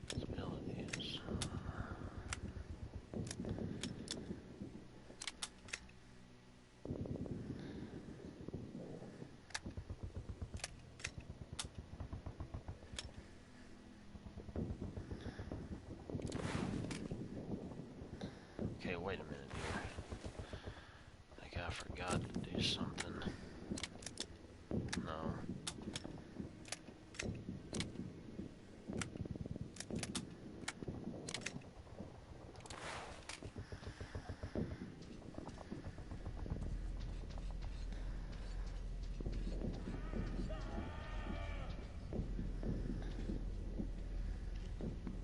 Stability is okay, wait a minute here. I think I forgot to do something. No.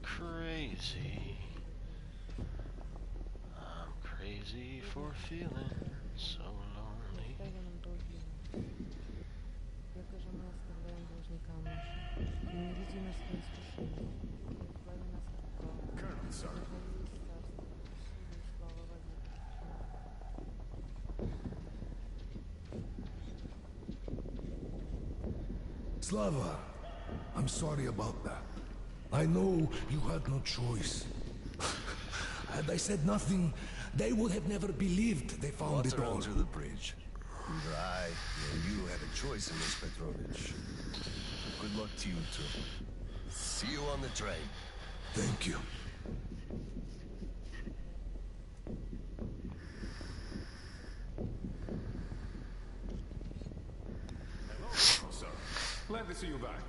Crazy. I'm crazy for feeling so lonely. Colonel, sir. Slava, I'm sorry about that. I know you had no choice. Had I said nothing, they would have never believed they found Water it all. under the bridge. Neither I nor you had a choice in this, Petrovich. Good luck to you too. See you on the train. Thank you. Hello, Colonel, sir. Glad to see you back.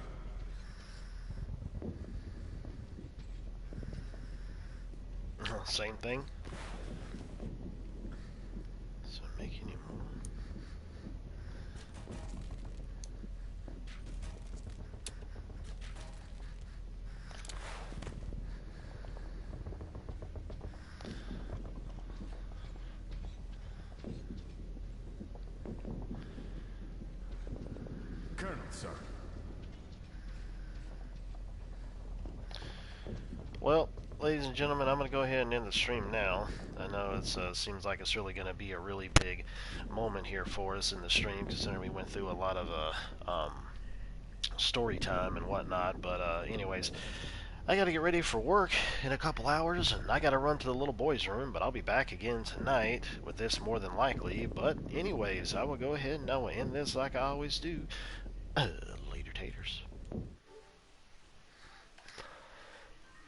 Same thing. Does it make any more? Colonel, sir. Well, ladies and gentlemen, I'm going to go ahead and end the stream now. I know it seems like it's really going to be a really big moment here for us in the stream, considering we went through a lot of story time and whatnot. But anyways, I gotta get ready for work in a couple hours, and I gotta run to the little boy's room, but I'll be back again tonight with this more than likely. But anyways, I will go ahead and I will end this like I always do. Later, taters.